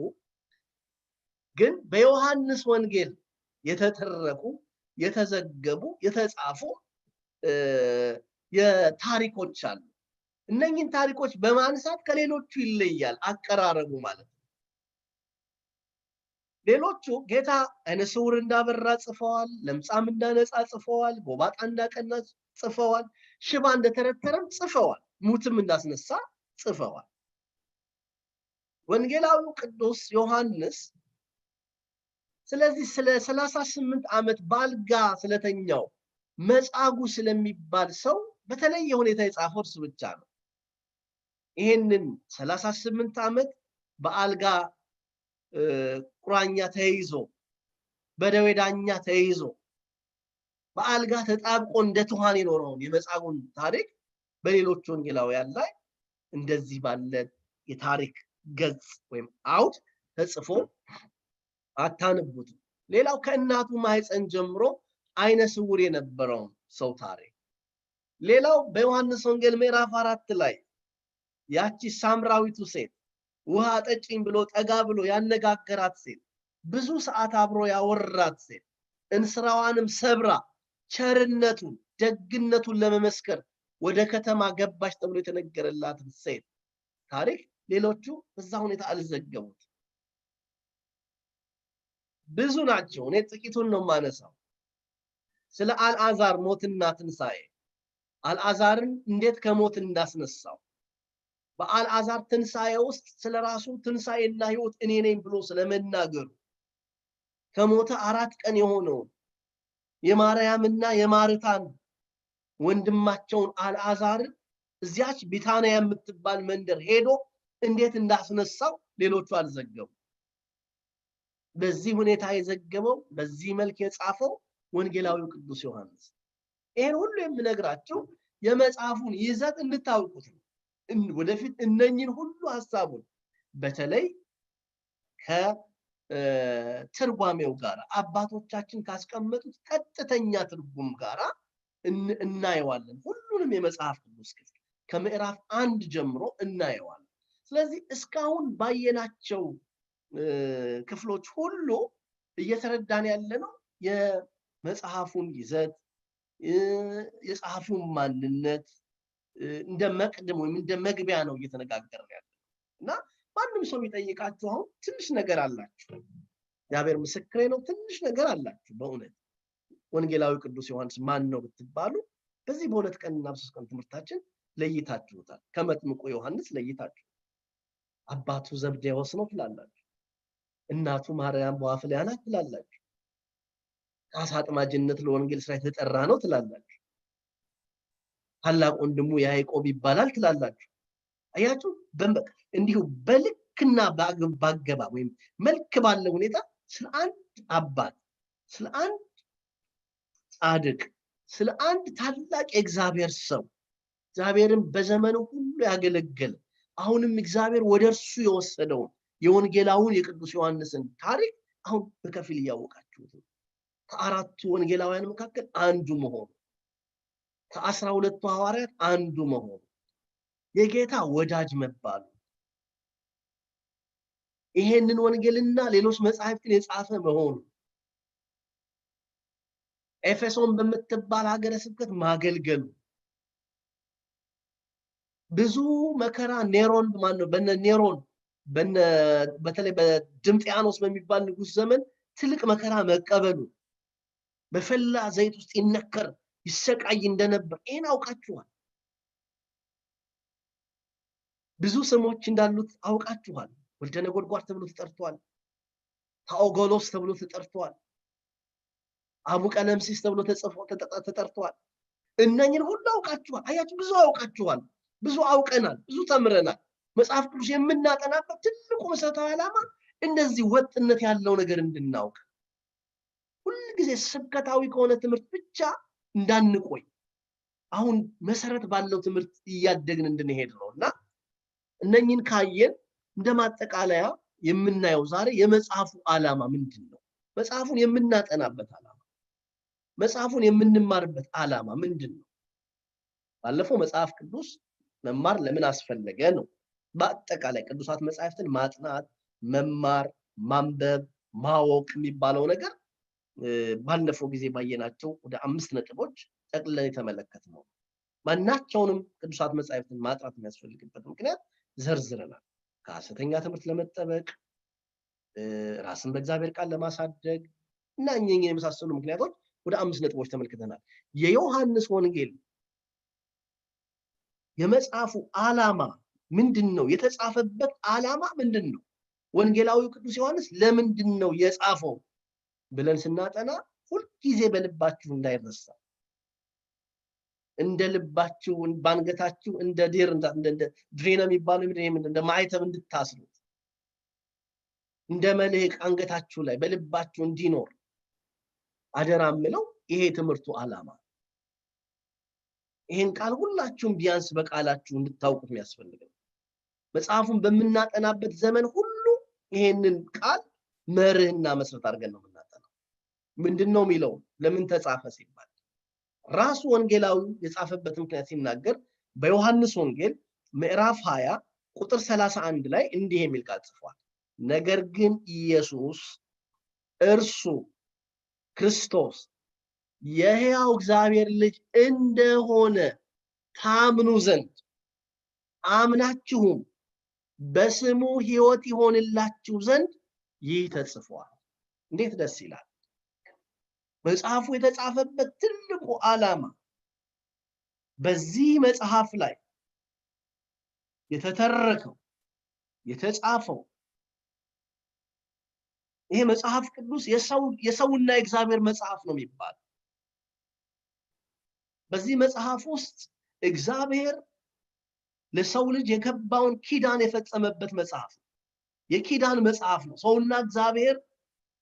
ግን በዮሐንስ ወንጌል የተተረኩ የተዘገቡ የተጻፉ የታሪኮች አሉ። እነኚህን ታሪኮች በማንሳት ከሌሎቹ ይለያል አቀራረቡ ማለት ነው። ሌሎቹ ጌታ ዓይነ ስውር እንዳበራ ጽፈዋል፣ ለምጻም እንዳነጻ ጽፈዋል፣ ጎባጣ እንዳቀና ጽፈዋል፣ ሽባ እንደተረተረም ጽፈዋል፣ ሙትም እንዳስነሳ ጽፈዋል። ወንጌላዊው ቅዱስ ዮሐንስ ስለዚህ ስለ 38 ዓመት ባልጋ ስለተኛው መጻጉዕ ስለሚባል ሰው በተለየ ሁኔታ የጻፈው እርሱ ብቻ ነው። ይሄንን 38 ዓመት በአልጋ ቁራኛ ተይዞ በደዌ ዳኛ ተይዞ በአልጋ ተጣብቆ እንደ ትኋን የኖረውን የመጻጉዕን ታሪክ በሌሎች ወንጌላውያን ላይ እንደዚህ ባለ የታሪክ ገጽ ወይም አውድ ተጽፎ አታነቡትም። ሌላው ከእናቱ ማህፀን ጀምሮ ዓይነ ስውር የነበረው ሰው ታሪክ፣ ሌላው በዮሐንስ ወንጌል ምዕራፍ 4 ላይ ያቺ ሳምራዊቱ ሴት ውሃ ጠጪኝ ብሎ ጠጋ ብሎ ያነጋገራት ሴት፣ ብዙ ሰዓት አብሮ ያወራት ሴት፣ እንስራዋንም ሰብራ ቸርነቱን ደግነቱን ለመመስከር ወደ ከተማ ገባች ተብሎ የተነገረላት ሴት ታሪክ ሌሎቹ በዛ ሁኔታ አልዘገቡት። ብዙ ናቸው። እኔ ጥቂቱን ነው ማነሳው። ስለ አልዓዛር ሞትና ትንሳኤ፣ አልዓዛርን እንዴት ከሞት እንዳስነሳው፣ በአልዓዛር ትንሳኤ ውስጥ ስለራሱ ትንሳኤና ሕይወት እኔ ነኝ ብሎ ስለመናገሩ፣ ከሞተ 4 ቀን የሆነውን የማርያምና የማርታን ወንድማቸውን አልዓዛርን እዚያች ቢታንያ የምትባል መንደር ሄዶ እንዴት እንዳስነሳው ሌሎቹ አልዘገቡ። በዚህ ሁኔታ የዘገበው በዚህ መልክ የጻፈው ወንጌላዊው ቅዱስ ዮሐንስ። ይሄን ሁሉ የምነግራችሁ የመጽሐፉን ይዘት እንድታውቁት ነው። ወደፊት እነኚህን ሁሉ ሐሳቡን በተለይ ከትርጓሜው ጋር አባቶቻችን ካስቀመጡት ቀጥተኛ ትርጉም ጋር እናየዋለን። ሁሉንም የመጽሐፍ ቅዱስ ክፍል ከምዕራፍ 1 ጀምሮ እናየዋለን። ስለዚህ እስካሁን ባየናቸው ክፍሎች ሁሉ እየተረዳን ያለነው የመጽሐፉን ይዘት የጸሐፊውን ማንነት እንደ መቅድም ወይም እንደ መግቢያ ነው እየተነጋገርን ያለነው እና ማንም ሰው ቢጠይቃችሁ አሁን ትንሽ ነገር አላችሁ፣ እግዚአብሔር ምስክሬ ነው፣ ትንሽ ነገር አላችሁ። በእውነት ወንጌላዊ ቅዱስ ዮሐንስ ማን ነው ብትባሉ በዚህ በ2 ቀንና በ3 ቀን ትምህርታችን ለይታችሁታል። ከመጥምቁ ዮሐንስ ለይታችሁ አባቱ ዘብዴዎስ ነው ትላላችሁ፣ እናቱ ማርያም በዋፍልያ ናት ትላላችሁ፣ ከአሳ አጥማጅነት ለወንጌል ስራ የተጠራ ነው ትላላችሁ፣ ታላቅ ወንድሙ ያዕቆብ ይባላል ትላላችሁ። አያችሁ፣ እንዲሁ በልክና ባገባ ወይም መልክ ባለ ሁኔታ ስለ አንድ አባት፣ ስለ አንድ ጻድቅ፣ ስለ አንድ ታላቅ የእግዚአብሔር ሰው፣ እግዚአብሔርን በዘመኑ ሁሉ ያገለገለ አሁንም እግዚአብሔር ወደ እርሱ የወሰደውን የወንጌላውን የቅዱስ ዮሐንስን ታሪክ አሁን በከፊል እያወቃችሁት ነው። ከአራቱ ወንጌላውያን መካከል አንዱ መሆኑ፣ ከ12ቱ ሐዋርያት አንዱ መሆኑ፣ የጌታ ወዳጅ መባሉ፣ ይሄንን ወንጌልና ሌሎች መጻሕፍትን የጻፈ መሆኑ፣ ኤፌሶን በምትባል ሀገረ ስብከት ማገልገሉ፣ ብዙ መከራ ኔሮን ማነው በኔሮን በተለይ በድምጥያኖስ በሚባል ንጉስ ዘመን ትልቅ መከራ መቀበሉ፣ በፈላ ዘይት ውስጥ ይነከር ይሰቃይ እንደነበር ይሄን አውቃችኋል። ብዙ ስሞች እንዳሉት አውቃችኋል። ወልደ ነጎድጓድ ተብሎ ተጠርቷል። ታኦጎሎስ ተብሎ ተጠርቷል። አቡ ቀለምሲስ ተብሎ ተጠርቷል። እነኝን ሁሉ አውቃችኋል። አያችሁ፣ ብዙ አውቃችኋል፣ ብዙ አውቀናል፣ ብዙ ተምረናል። መጽሐፍ ቅዱስ የምናጠናበት ትልቁ መሰረታዊ ዓላማ እንደዚህ ወጥነት ያለው ነገር እንድናውቅ፣ ሁልጊዜ ስብከታዊ ከሆነ ትምህርት ብቻ እንዳንቆይ፣ አሁን መሰረት ባለው ትምህርት እያደግን እንድንሄድ ነውና እነኝን ካየን እንደማጠቃለያ የምናየው ዛሬ የመጽሐፉ ዓላማ ምንድነው? መጽሐፉን የምናጠናበት ዓላማ፣ መጽሐፉን የምንማርበት ዓላማ ምንድነው? ባለፈው መጽሐፍ ቅዱስ መማር ለምን አስፈለገ ነው። በአጠቃላይ ቅዱሳት መጽሐፍትን ማጥናት፣ መማር፣ ማንበብ፣ ማወቅ የሚባለው ነገር ባለፈው ጊዜ ባየናቸው ወደ 5 ነጥቦች ጠቅልለን የተመለከትነው። ማናቸውንም ቅዱሳት መጽሐፍትን ማጥናት የሚያስፈልግበት ምክንያት ዘርዝረናል። ከሐሰተኛ ትምህርት ለመጠበቅ፣ ራስን በእግዚአብሔር ቃል ለማሳደግ እና እኚህ የመሳሰሉ ምክንያቶች ወደ 5 ነጥቦች ተመልክተናል። የዮሐንስ ወንጌል የመጽሐፉ ዓላማ ምንድነው? የተጻፈበት ዓላማ ምንድነው? ወንጌላዊው ቅዱስ ዮሐንስ ለምንድነው የጻፈው ብለን ስናጠና ሁልጊዜ በልባችሁ እንዳይረሳ፣ እንደ ልባችሁ ባንገታችሁ እንደ ዴር እንደ ድሬና የሚባለው እንደ ማይተብ እንድታስሩት፣ እንደ መልህቅ አንገታችሁ ላይ በልባችሁ እንዲኖር አደራ ምለው ይሄ ትምህርቱ ዓላማ። ይሄን ቃል ሁላችሁም ቢያንስ በቃላችሁ እንድታውቁት የሚያስፈልገው መጽሐፉን በምናጠናበት ዘመን ሁሉ ይሄንን ቃል መርህና መሰረት አድርገን ነው የምናጠናው። ምንድነው የሚለው? ለምን ተጻፈ ሲባል ራሱ ወንጌላዊ የጻፈበት ምክንያት ሲናገር በዮሐንስ ወንጌል ምዕራፍ 20 ቁጥር 31 ላይ እንዲህ የሚል ቃል ጽፏል። ነገር ግን ኢየሱስ እርሱ ክርስቶስ የሕያው እግዚአብሔር ልጅ እንደሆነ ታምኑ ዘንድ አምናችሁም በስሙ ሕይወት ይሆንላችሁ ዘንድ ይህ ተጽፏል። እንዴት ደስ ይላል! መጽሐፉ የተጻፈበት ትልቁ ዓላማ በዚህ መጽሐፍ ላይ የተተረከው የተጻፈው ይሄ መጽሐፍ ቅዱስ የሰውና የእግዚአብሔር መጽሐፍ ነው የሚባል። በዚህ መጽሐፍ ውስጥ እግዚአብሔር ለሰው ልጅ የገባውን ኪዳን የፈጸመበት መጽሐፍ ነው። የኪዳን መጽሐፍ ነው። ሰውና እግዚአብሔር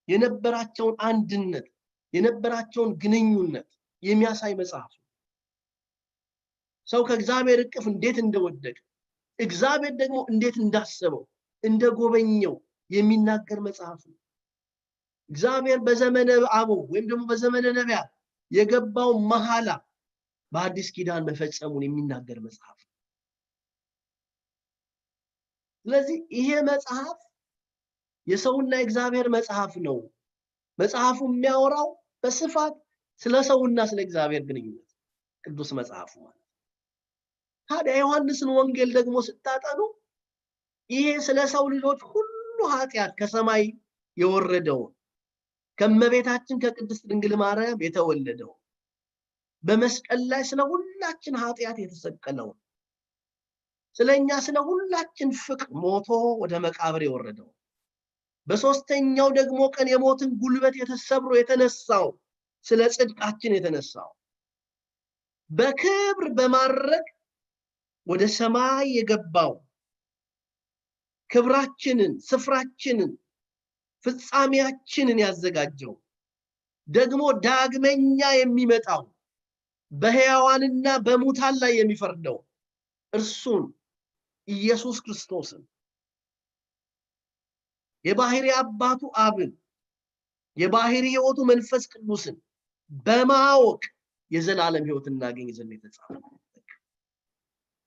የነበራቸውን አንድነት የነበራቸውን ግንኙነት የሚያሳይ መጽሐፍ ነው። ሰው ከእግዚአብሔር እቅፍ እንዴት እንደወደቀ እግዚአብሔር ደግሞ እንዴት እንዳሰበው እንደጎበኘው የሚናገር መጽሐፍ ነው። እግዚአብሔር በዘመነ አበው ወይም ደግሞ በዘመነ ነቢያት የገባው መሐላ በአዲስ ኪዳን መፈጸሙን የሚናገር መጽሐፍ ነው። ስለዚህ ይሄ መጽሐፍ የሰውና የእግዚአብሔር መጽሐፍ ነው። መጽሐፉ የሚያወራው በስፋት ስለ ሰውና ስለ እግዚአብሔር ግንኙነት ቅዱስ መጽሐፉ ማለት። ታዲያ ዮሐንስን ወንጌል ደግሞ ስታጠኑ ይሄ ስለ ሰው ልጆች ሁሉ ኃጢአት ከሰማይ የወረደው ከመቤታችን ከቅድስት ድንግል ማርያም የተወለደው በመስቀል ላይ ስለ ሁላችን ኃጢአት የተሰቀለው ስለኛ ስለ ሁላችን ፍቅር ሞቶ ወደ መቃብር የወረደው በሶስተኛው ደግሞ ቀን የሞትን ጉልበት የተሰብሮ የተነሳው ስለ ጽድቃችን የተነሳው በክብር በማድረግ ወደ ሰማይ የገባው ክብራችንን ስፍራችንን ፍጻሜያችንን ያዘጋጀው ደግሞ ዳግመኛ የሚመጣው በሕያዋንና በሙታን ላይ የሚፈርደው እርሱን ኢየሱስ ክርስቶስን የባህሪ አባቱ አብን የባህሪ ሕይወቱ መንፈስ ቅዱስን በማወቅ የዘላለም ሕይወት እናገኝ ዘንድ የተጻፈው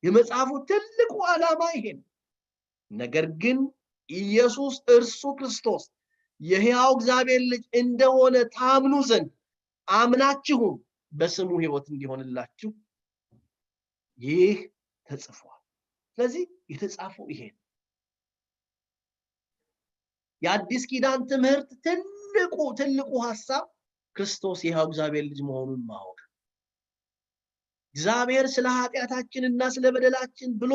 የመጽሐፉ ትልቁ ዓላማ ይሄ ነው። ነገር ግን ኢየሱስ እርሱ ክርስቶስ የሕያው እግዚአብሔር ልጅ እንደሆነ ታምኑ ዘንድ አምናችሁም በስሙ ሕይወት እንዲሆንላችሁ ይህ ተጽፏል። ስለዚህ የተጻፈው ይሄ ነው። የአዲስ ኪዳን ትምህርት ትልቁ ሐሳብ ክርስቶስ የሕያው እግዚአብሔር ልጅ መሆኑን ማወቅ፣ እግዚአብሔር ስለ ኃጢአታችንና ስለ በደላችን ብሎ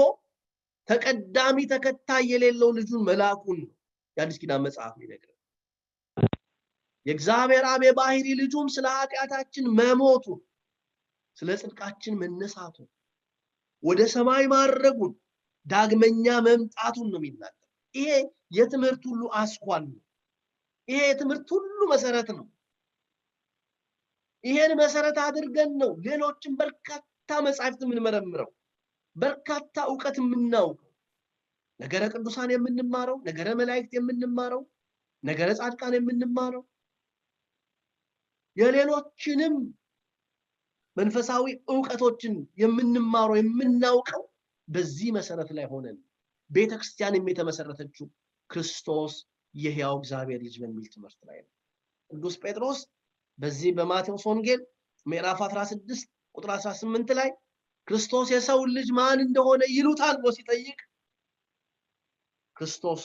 ተቀዳሚ ተከታይ የሌለው ልጁን መላኩን ነው የአዲስ ኪዳን መጽሐፍ ይነግረናል። የእግዚአብሔር አብ የባህሪ ልጁም ስለ ኃጢአታችን መሞቱ ስለ ጽድቃችን መነሳቱ ወደ ሰማይ ማረጉን ዳግመኛ መምጣቱን ነው የሚናገር። ይሄ የትምህርት ሁሉ አስኳል ነው። ይሄ የትምህርት ሁሉ መሰረት ነው። ይሄን መሰረት አድርገን ነው ሌሎችን በርካታ መጻሕፍት የምንመረምረው፣ በርካታ ዕውቀት የምናውቀው፣ ነገረ ቅዱሳን የምንማረው፣ ነገረ መላእክት የምንማረው፣ ነገረ ጻድቃን የምንማረው፣ የሌሎችንም መንፈሳዊ ዕውቀቶችን የምንማረው የምናውቀው በዚህ መሰረት ላይ ሆነን ቤተክርስቲያንም የተመሰረተችው ክርስቶስ የሕያው እግዚአብሔር ልጅ በሚል ትምህርት ላይ ነው። ቅዱስ ጴጥሮስ በዚህ በማቴዎስ ወንጌል ምዕራፍ 16 ቁጥር 18 ላይ ክርስቶስ የሰው ልጅ ማን እንደሆነ ይሉታል ብሎ ሲጠይቅ ክርስቶስ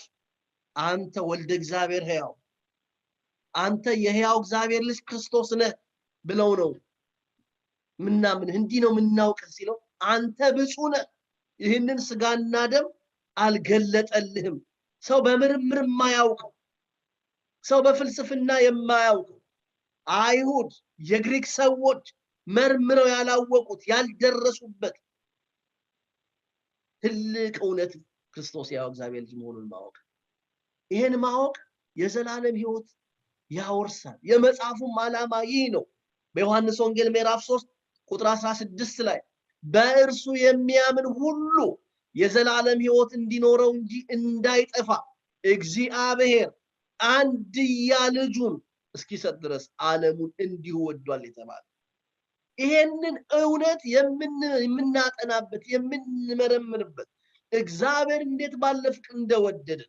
አንተ ወልደ እግዚአብሔር ሕያው አንተ የሕያው እግዚአብሔር ልጅ ክርስቶስ ነህ ብለው ነው ምናምን እንዲህ ነው ምናውቅ ሲለው አንተ ብፁዕ ነህ ይህንን ስጋና ደም አልገለጠልህም ሰው በምርምር የማያውቀው ሰው በፍልስፍና የማያውቀው አይሁድ የግሪክ ሰዎች መርምረው ያላወቁት ያልደረሱበት ትልቅ እውነት ክርስቶስ ያው እግዚአብሔር ልጅ መሆኑን ማወቅ ይሄን ማወቅ የዘላለም ሕይወት ያወርሳል። የመጽሐፉም ዓላማ ይህ ነው። በዮሐንስ ወንጌል ምዕራፍ 3 ቁጥር 16 ላይ በእርሱ የሚያምን ሁሉ የዘላለም ሕይወት እንዲኖረው እንጂ እንዳይጠፋ እግዚአብሔር አንድያ ልጁን እስኪሰጥ ድረስ ዓለሙን እንዲሁ ወዷል የተባለ ይሄንን እውነት የምናጠናበት የምንመረምርበት እግዚአብሔር እንዴት ባለ ፍቅር እንደወደደ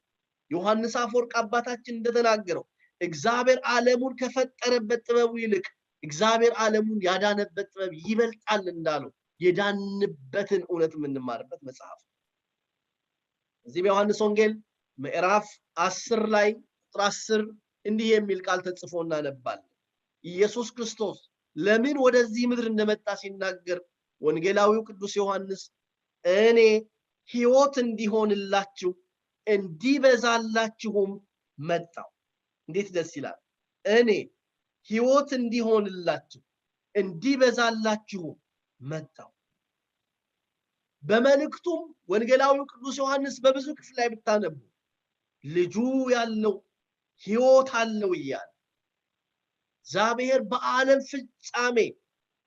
ዮሐንስ አፈወርቅ አባታችን እንደተናገረው እግዚአብሔር ዓለሙን ከፈጠረበት ጥበቡ ይልቅ እግዚአብሔር ዓለሙን ያዳነበት ጥበብ ይበልጣል እንዳለው የዳንበትን እውነት የምንማርበት መጽሐፍ እዚህ በዮሐንስ ወንጌል ምዕራፍ 10 ላይ ቁጥር 10 እንዲህ የሚል ቃል ተጽፎ እናነባለን። ኢየሱስ ክርስቶስ ለምን ወደዚህ ምድር እንደመጣ ሲናገር ወንጌላዊው ቅዱስ ዮሐንስ እኔ ሕይወት እንዲሆንላችሁ እንዲበዛላችሁም መጣው። እንዴት ደስ ይላል! እኔ ሕይወት እንዲሆንላችሁ እንዲበዛላችሁም መጣው። በመልእክቱም ወንጌላዊው ቅዱስ ዮሐንስ በብዙ ክፍል ላይ ብታነቡ ልጁ ያለው ሕይወት አለው ይላል። እግዚአብሔር በዓለም ፍጻሜ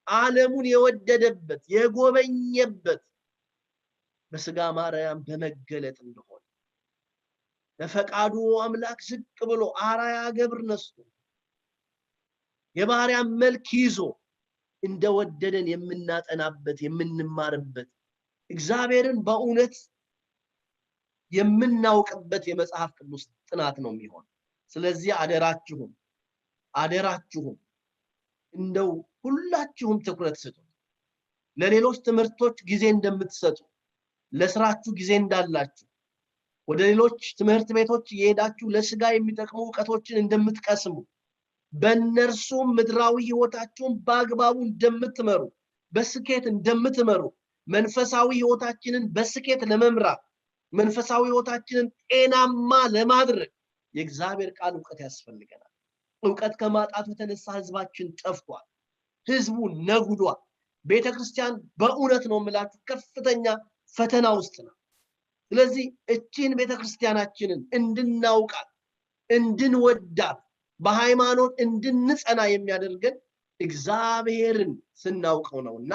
ዓለሙን የወደደበት የጎበኘበት በስጋ ማርያም በመገለጥ እንደሆነ ለፈቃዱ አምላክ ዝቅ ብሎ አራያ ገብር ነስቶ የባሪያም መልክ ይዞ እንደወደደን የምናጠናበት የምንማርበት እግዚአብሔርን በእውነት የምናውቅበት የመጽሐፍ ቅዱስ ጥናት ነው የሚሆነው። ስለዚህ አደራችሁም እንደው ሁላችሁም ትኩረት ስጡ። ለሌሎች ትምህርቶች ጊዜ እንደምትሰጡ ለስራችሁ ጊዜ እንዳላችሁ ወደ ሌሎች ትምህርት ቤቶች እየሄዳችሁ ለስጋ የሚጠቅሙ ዕውቀቶችን እንደምትቀስሙ በእነርሱም ምድራዊ ሕይወታችሁን በአግባቡ እንደምትመሩ በስኬት እንደምትመሩ መንፈሳዊ ሕይወታችንን በስኬት ለመምራት መንፈሳዊ ሕይወታችንን ጤናማ ለማድረግ የእግዚአብሔር ቃል ዕውቀት ያስፈልገናል። ዕውቀት ከማጣቱ የተነሳ ህዝባችን ጠፍቷል። ህዝቡ ነጉዷል። ቤተክርስቲያን በእውነት ነው የምላችሁ ከፍተኛ ፈተና ውስጥ ነው። ስለዚህ እቺን ቤተክርስቲያናችንን እንድናውቃት እንድንወዳት በሃይማኖት እንድንጸና የሚያደርገን እግዚአብሔርን ስናውቀው ነውና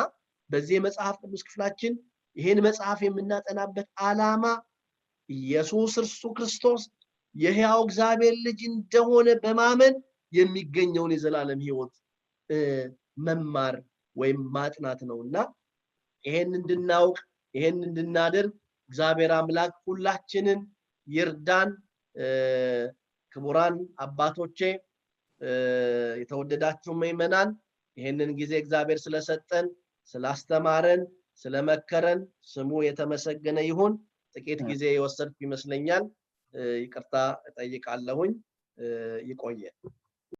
በዚህ መጽሐፍ ቅዱስ ክፍላችን ይሄን መጽሐፍ የምናጠናበት ዓላማ ኢየሱስ እርሱ ክርስቶስ የሕያው እግዚአብሔር ልጅ እንደሆነ በማመን የሚገኘውን የዘላለም ሕይወት መማር ወይም ማጥናት ነውና ይሄን እንድናውቅ ይሄን እንድናደርግ እግዚአብሔር አምላክ ሁላችንን ይርዳን። ክቡራን አባቶቼ የተወደዳችሁ ምእመናን ይሄንን ጊዜ እግዚአብሔር ስለሰጠን ስላስተማረን ስለመከረን ስሙ የተመሰገነ ይሁን። ጥቂት ጊዜ የወሰድኩ ይመስለኛል። ይቅርታ እጠይቃለሁኝ። ይቆየ